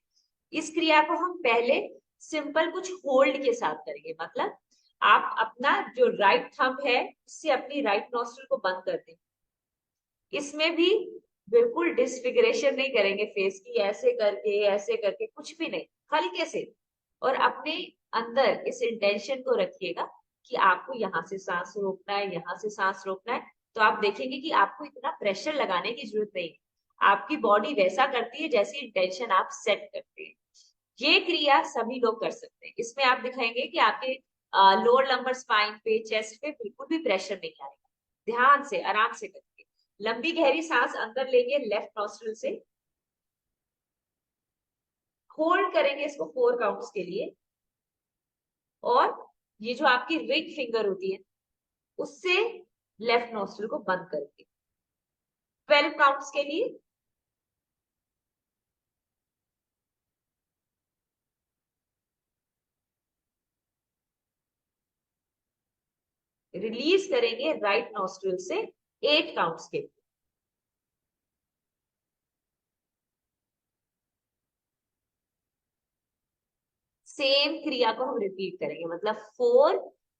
इस क्रिया को हम पहले सिंपल कुछ होल्ड के साथ करेंगे। मतलब आप अपना जो राइट थंब है उससे अपनी राइट नॉस्ट्रिल को बंद कर दें। इसमें भी बिल्कुल डिसफिगरेशन नहीं करेंगे फेस की, ऐसे करके कुछ भी नहीं, हल्के से। और अपने अंदर इस इंटेंशन को रखिएगा कि आपको यहाँ से सांस रोकना है, यहाँ से सांस रोकना है। तो आप देखेंगे कि आपको इतना प्रेशर लगाने की जरूरत नहीं है, आपकी बॉडी वैसा करती है जैसी इंटेंशन आप सेट करते हैं। ये क्रिया सभी लोग कर सकते हैं। इसमें आप दिखाएंगे कि आपके लोअर लंबर स्पाइन पे, चेस्ट पे बिल्कुल भी प्रेशर नहीं आएगा। ध्यान से, आराम से करके लंबी गहरी सांस अंदर लेंगे लेफ्ट नॉस्ट्रिल से, होल्ड करेंगे इसको 4 काउंट्स के लिए। और ये जो आपकी रिंग फिंगर होती है उससे लेफ्ट नॉस्ट्रिल को बंद करेंगे 12 काउंट्स के लिए। रिलीज करेंगे राइट नॉस्ट्रिल से 8 काउंट्स के लिए। सेम क्रिया को हम रिपीट करेंगे, मतलब 4,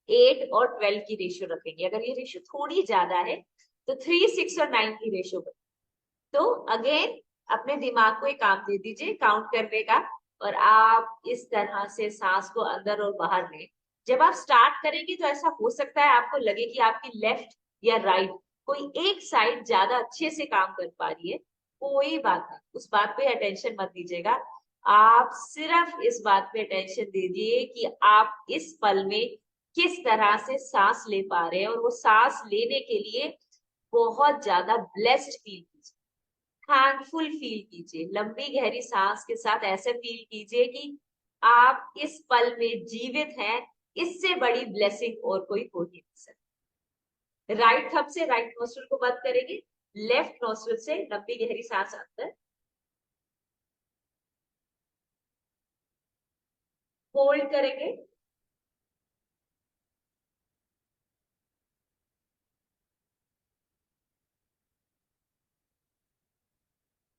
8 और 12 की रेशियो रखेंगे। अगर ये रेशियो थोड़ी ज्यादा है तो 3, 6 और 9 की रेशियो बने। तो अगेन अपने दिमाग को एक काम दे दीजिए काउंट करने का, और आप इस तरह से सांस को अंदर और बाहर लें। जब आप स्टार्ट करेंगे तो ऐसा हो सकता है आपको लगे कि आपकी लेफ्ट या राइट कोई एक साइड ज्यादा अच्छे से काम कर पा रही है। कोई बात नहीं, उस बात पे अटेंशन मत दीजिएगा। आप सिर्फ इस बात पे अटेंशन दीजिए कि आप इस पल में किस तरह से सांस ले पा रहे हैं, और वो सांस लेने के लिए बहुत ज्यादा ब्लेस्ड फील कीजिए, थैंकफुल फील कीजिए। लंबी गहरी सांस के साथ ऐसे फील कीजिए कि आप इस पल में जीवित हैं। इससे बड़ी ब्लेसिंग और कोई हो ही नहीं सकती। राइट थंब से राइट नोस्ट्रिल को बंद करेंगे, लेफ्ट नोस्ट्रिल से लंबी गहरी सांस अंदर, होल्ड करेंगे,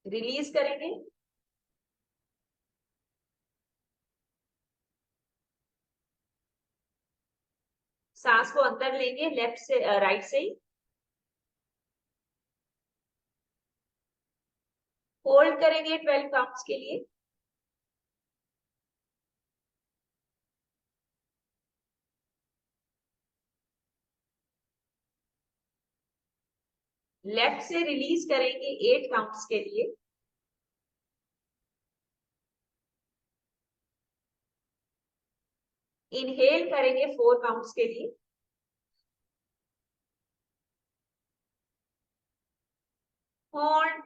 रिलीज करेंगे, सांस को अंदर लेंगे लेफ्ट से राइट से ही, होल्ड करेंगे 12 काउंट्स के लिए, लेफ्ट से रिलीज करेंगे 8 काउंट्स के लिए, इनहेल करेंगे 4 काउंट्स के लिए, होल्ड,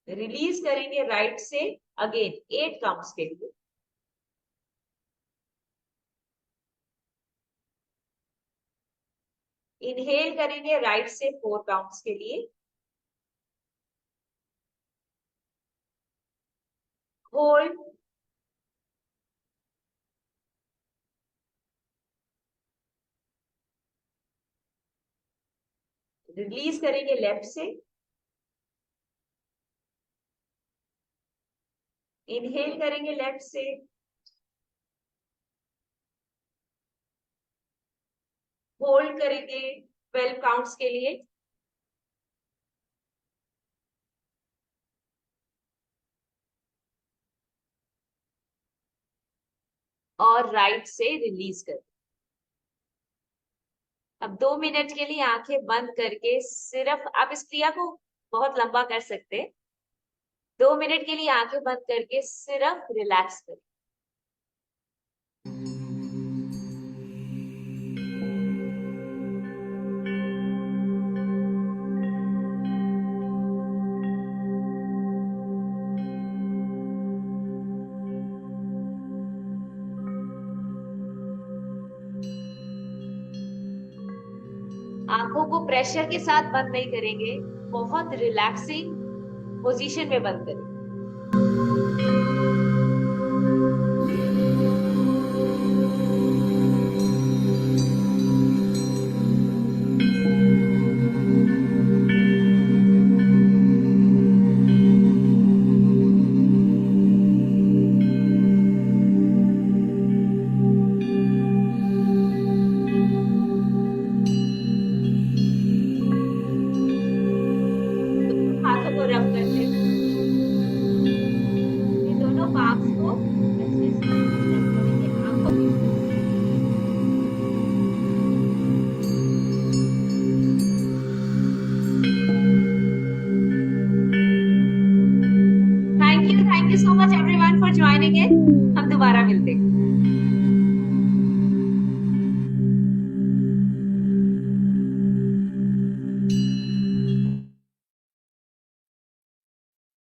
रिलीज करेंगे राइट से अगेन 8 काउंट्स के लिए, इनहेल करेंगे राइट से 4 काउंट्स के लिए, होल्ड, रिलीज करेंगे लेफ्ट से, इनहेल करेंगे लेफ्ट से, होल्ड करेंगे 12 काउंट्स के लिए, और राइट से रिलीज कर। अब 2 मिनट के लिए आंखें बंद करके सिर्फ आप इस क्रिया को बहुत लंबा कर सकते हैं। 2 मिनट के लिए आंखें बंद करके सिर्फ रिलैक्स करें। आंखों को प्रेशर के साथ बंद नहीं करेंगे, बहुत रिलैक्सिंग पोजीशन में बंद करें। हाथों को रब करते हैं, ये दोनों पाम्स को अच्छे से रब करेंगे आंखों के ऊपर। Thank you so much everyone for joining in. हम दोबारा मिलते हैं।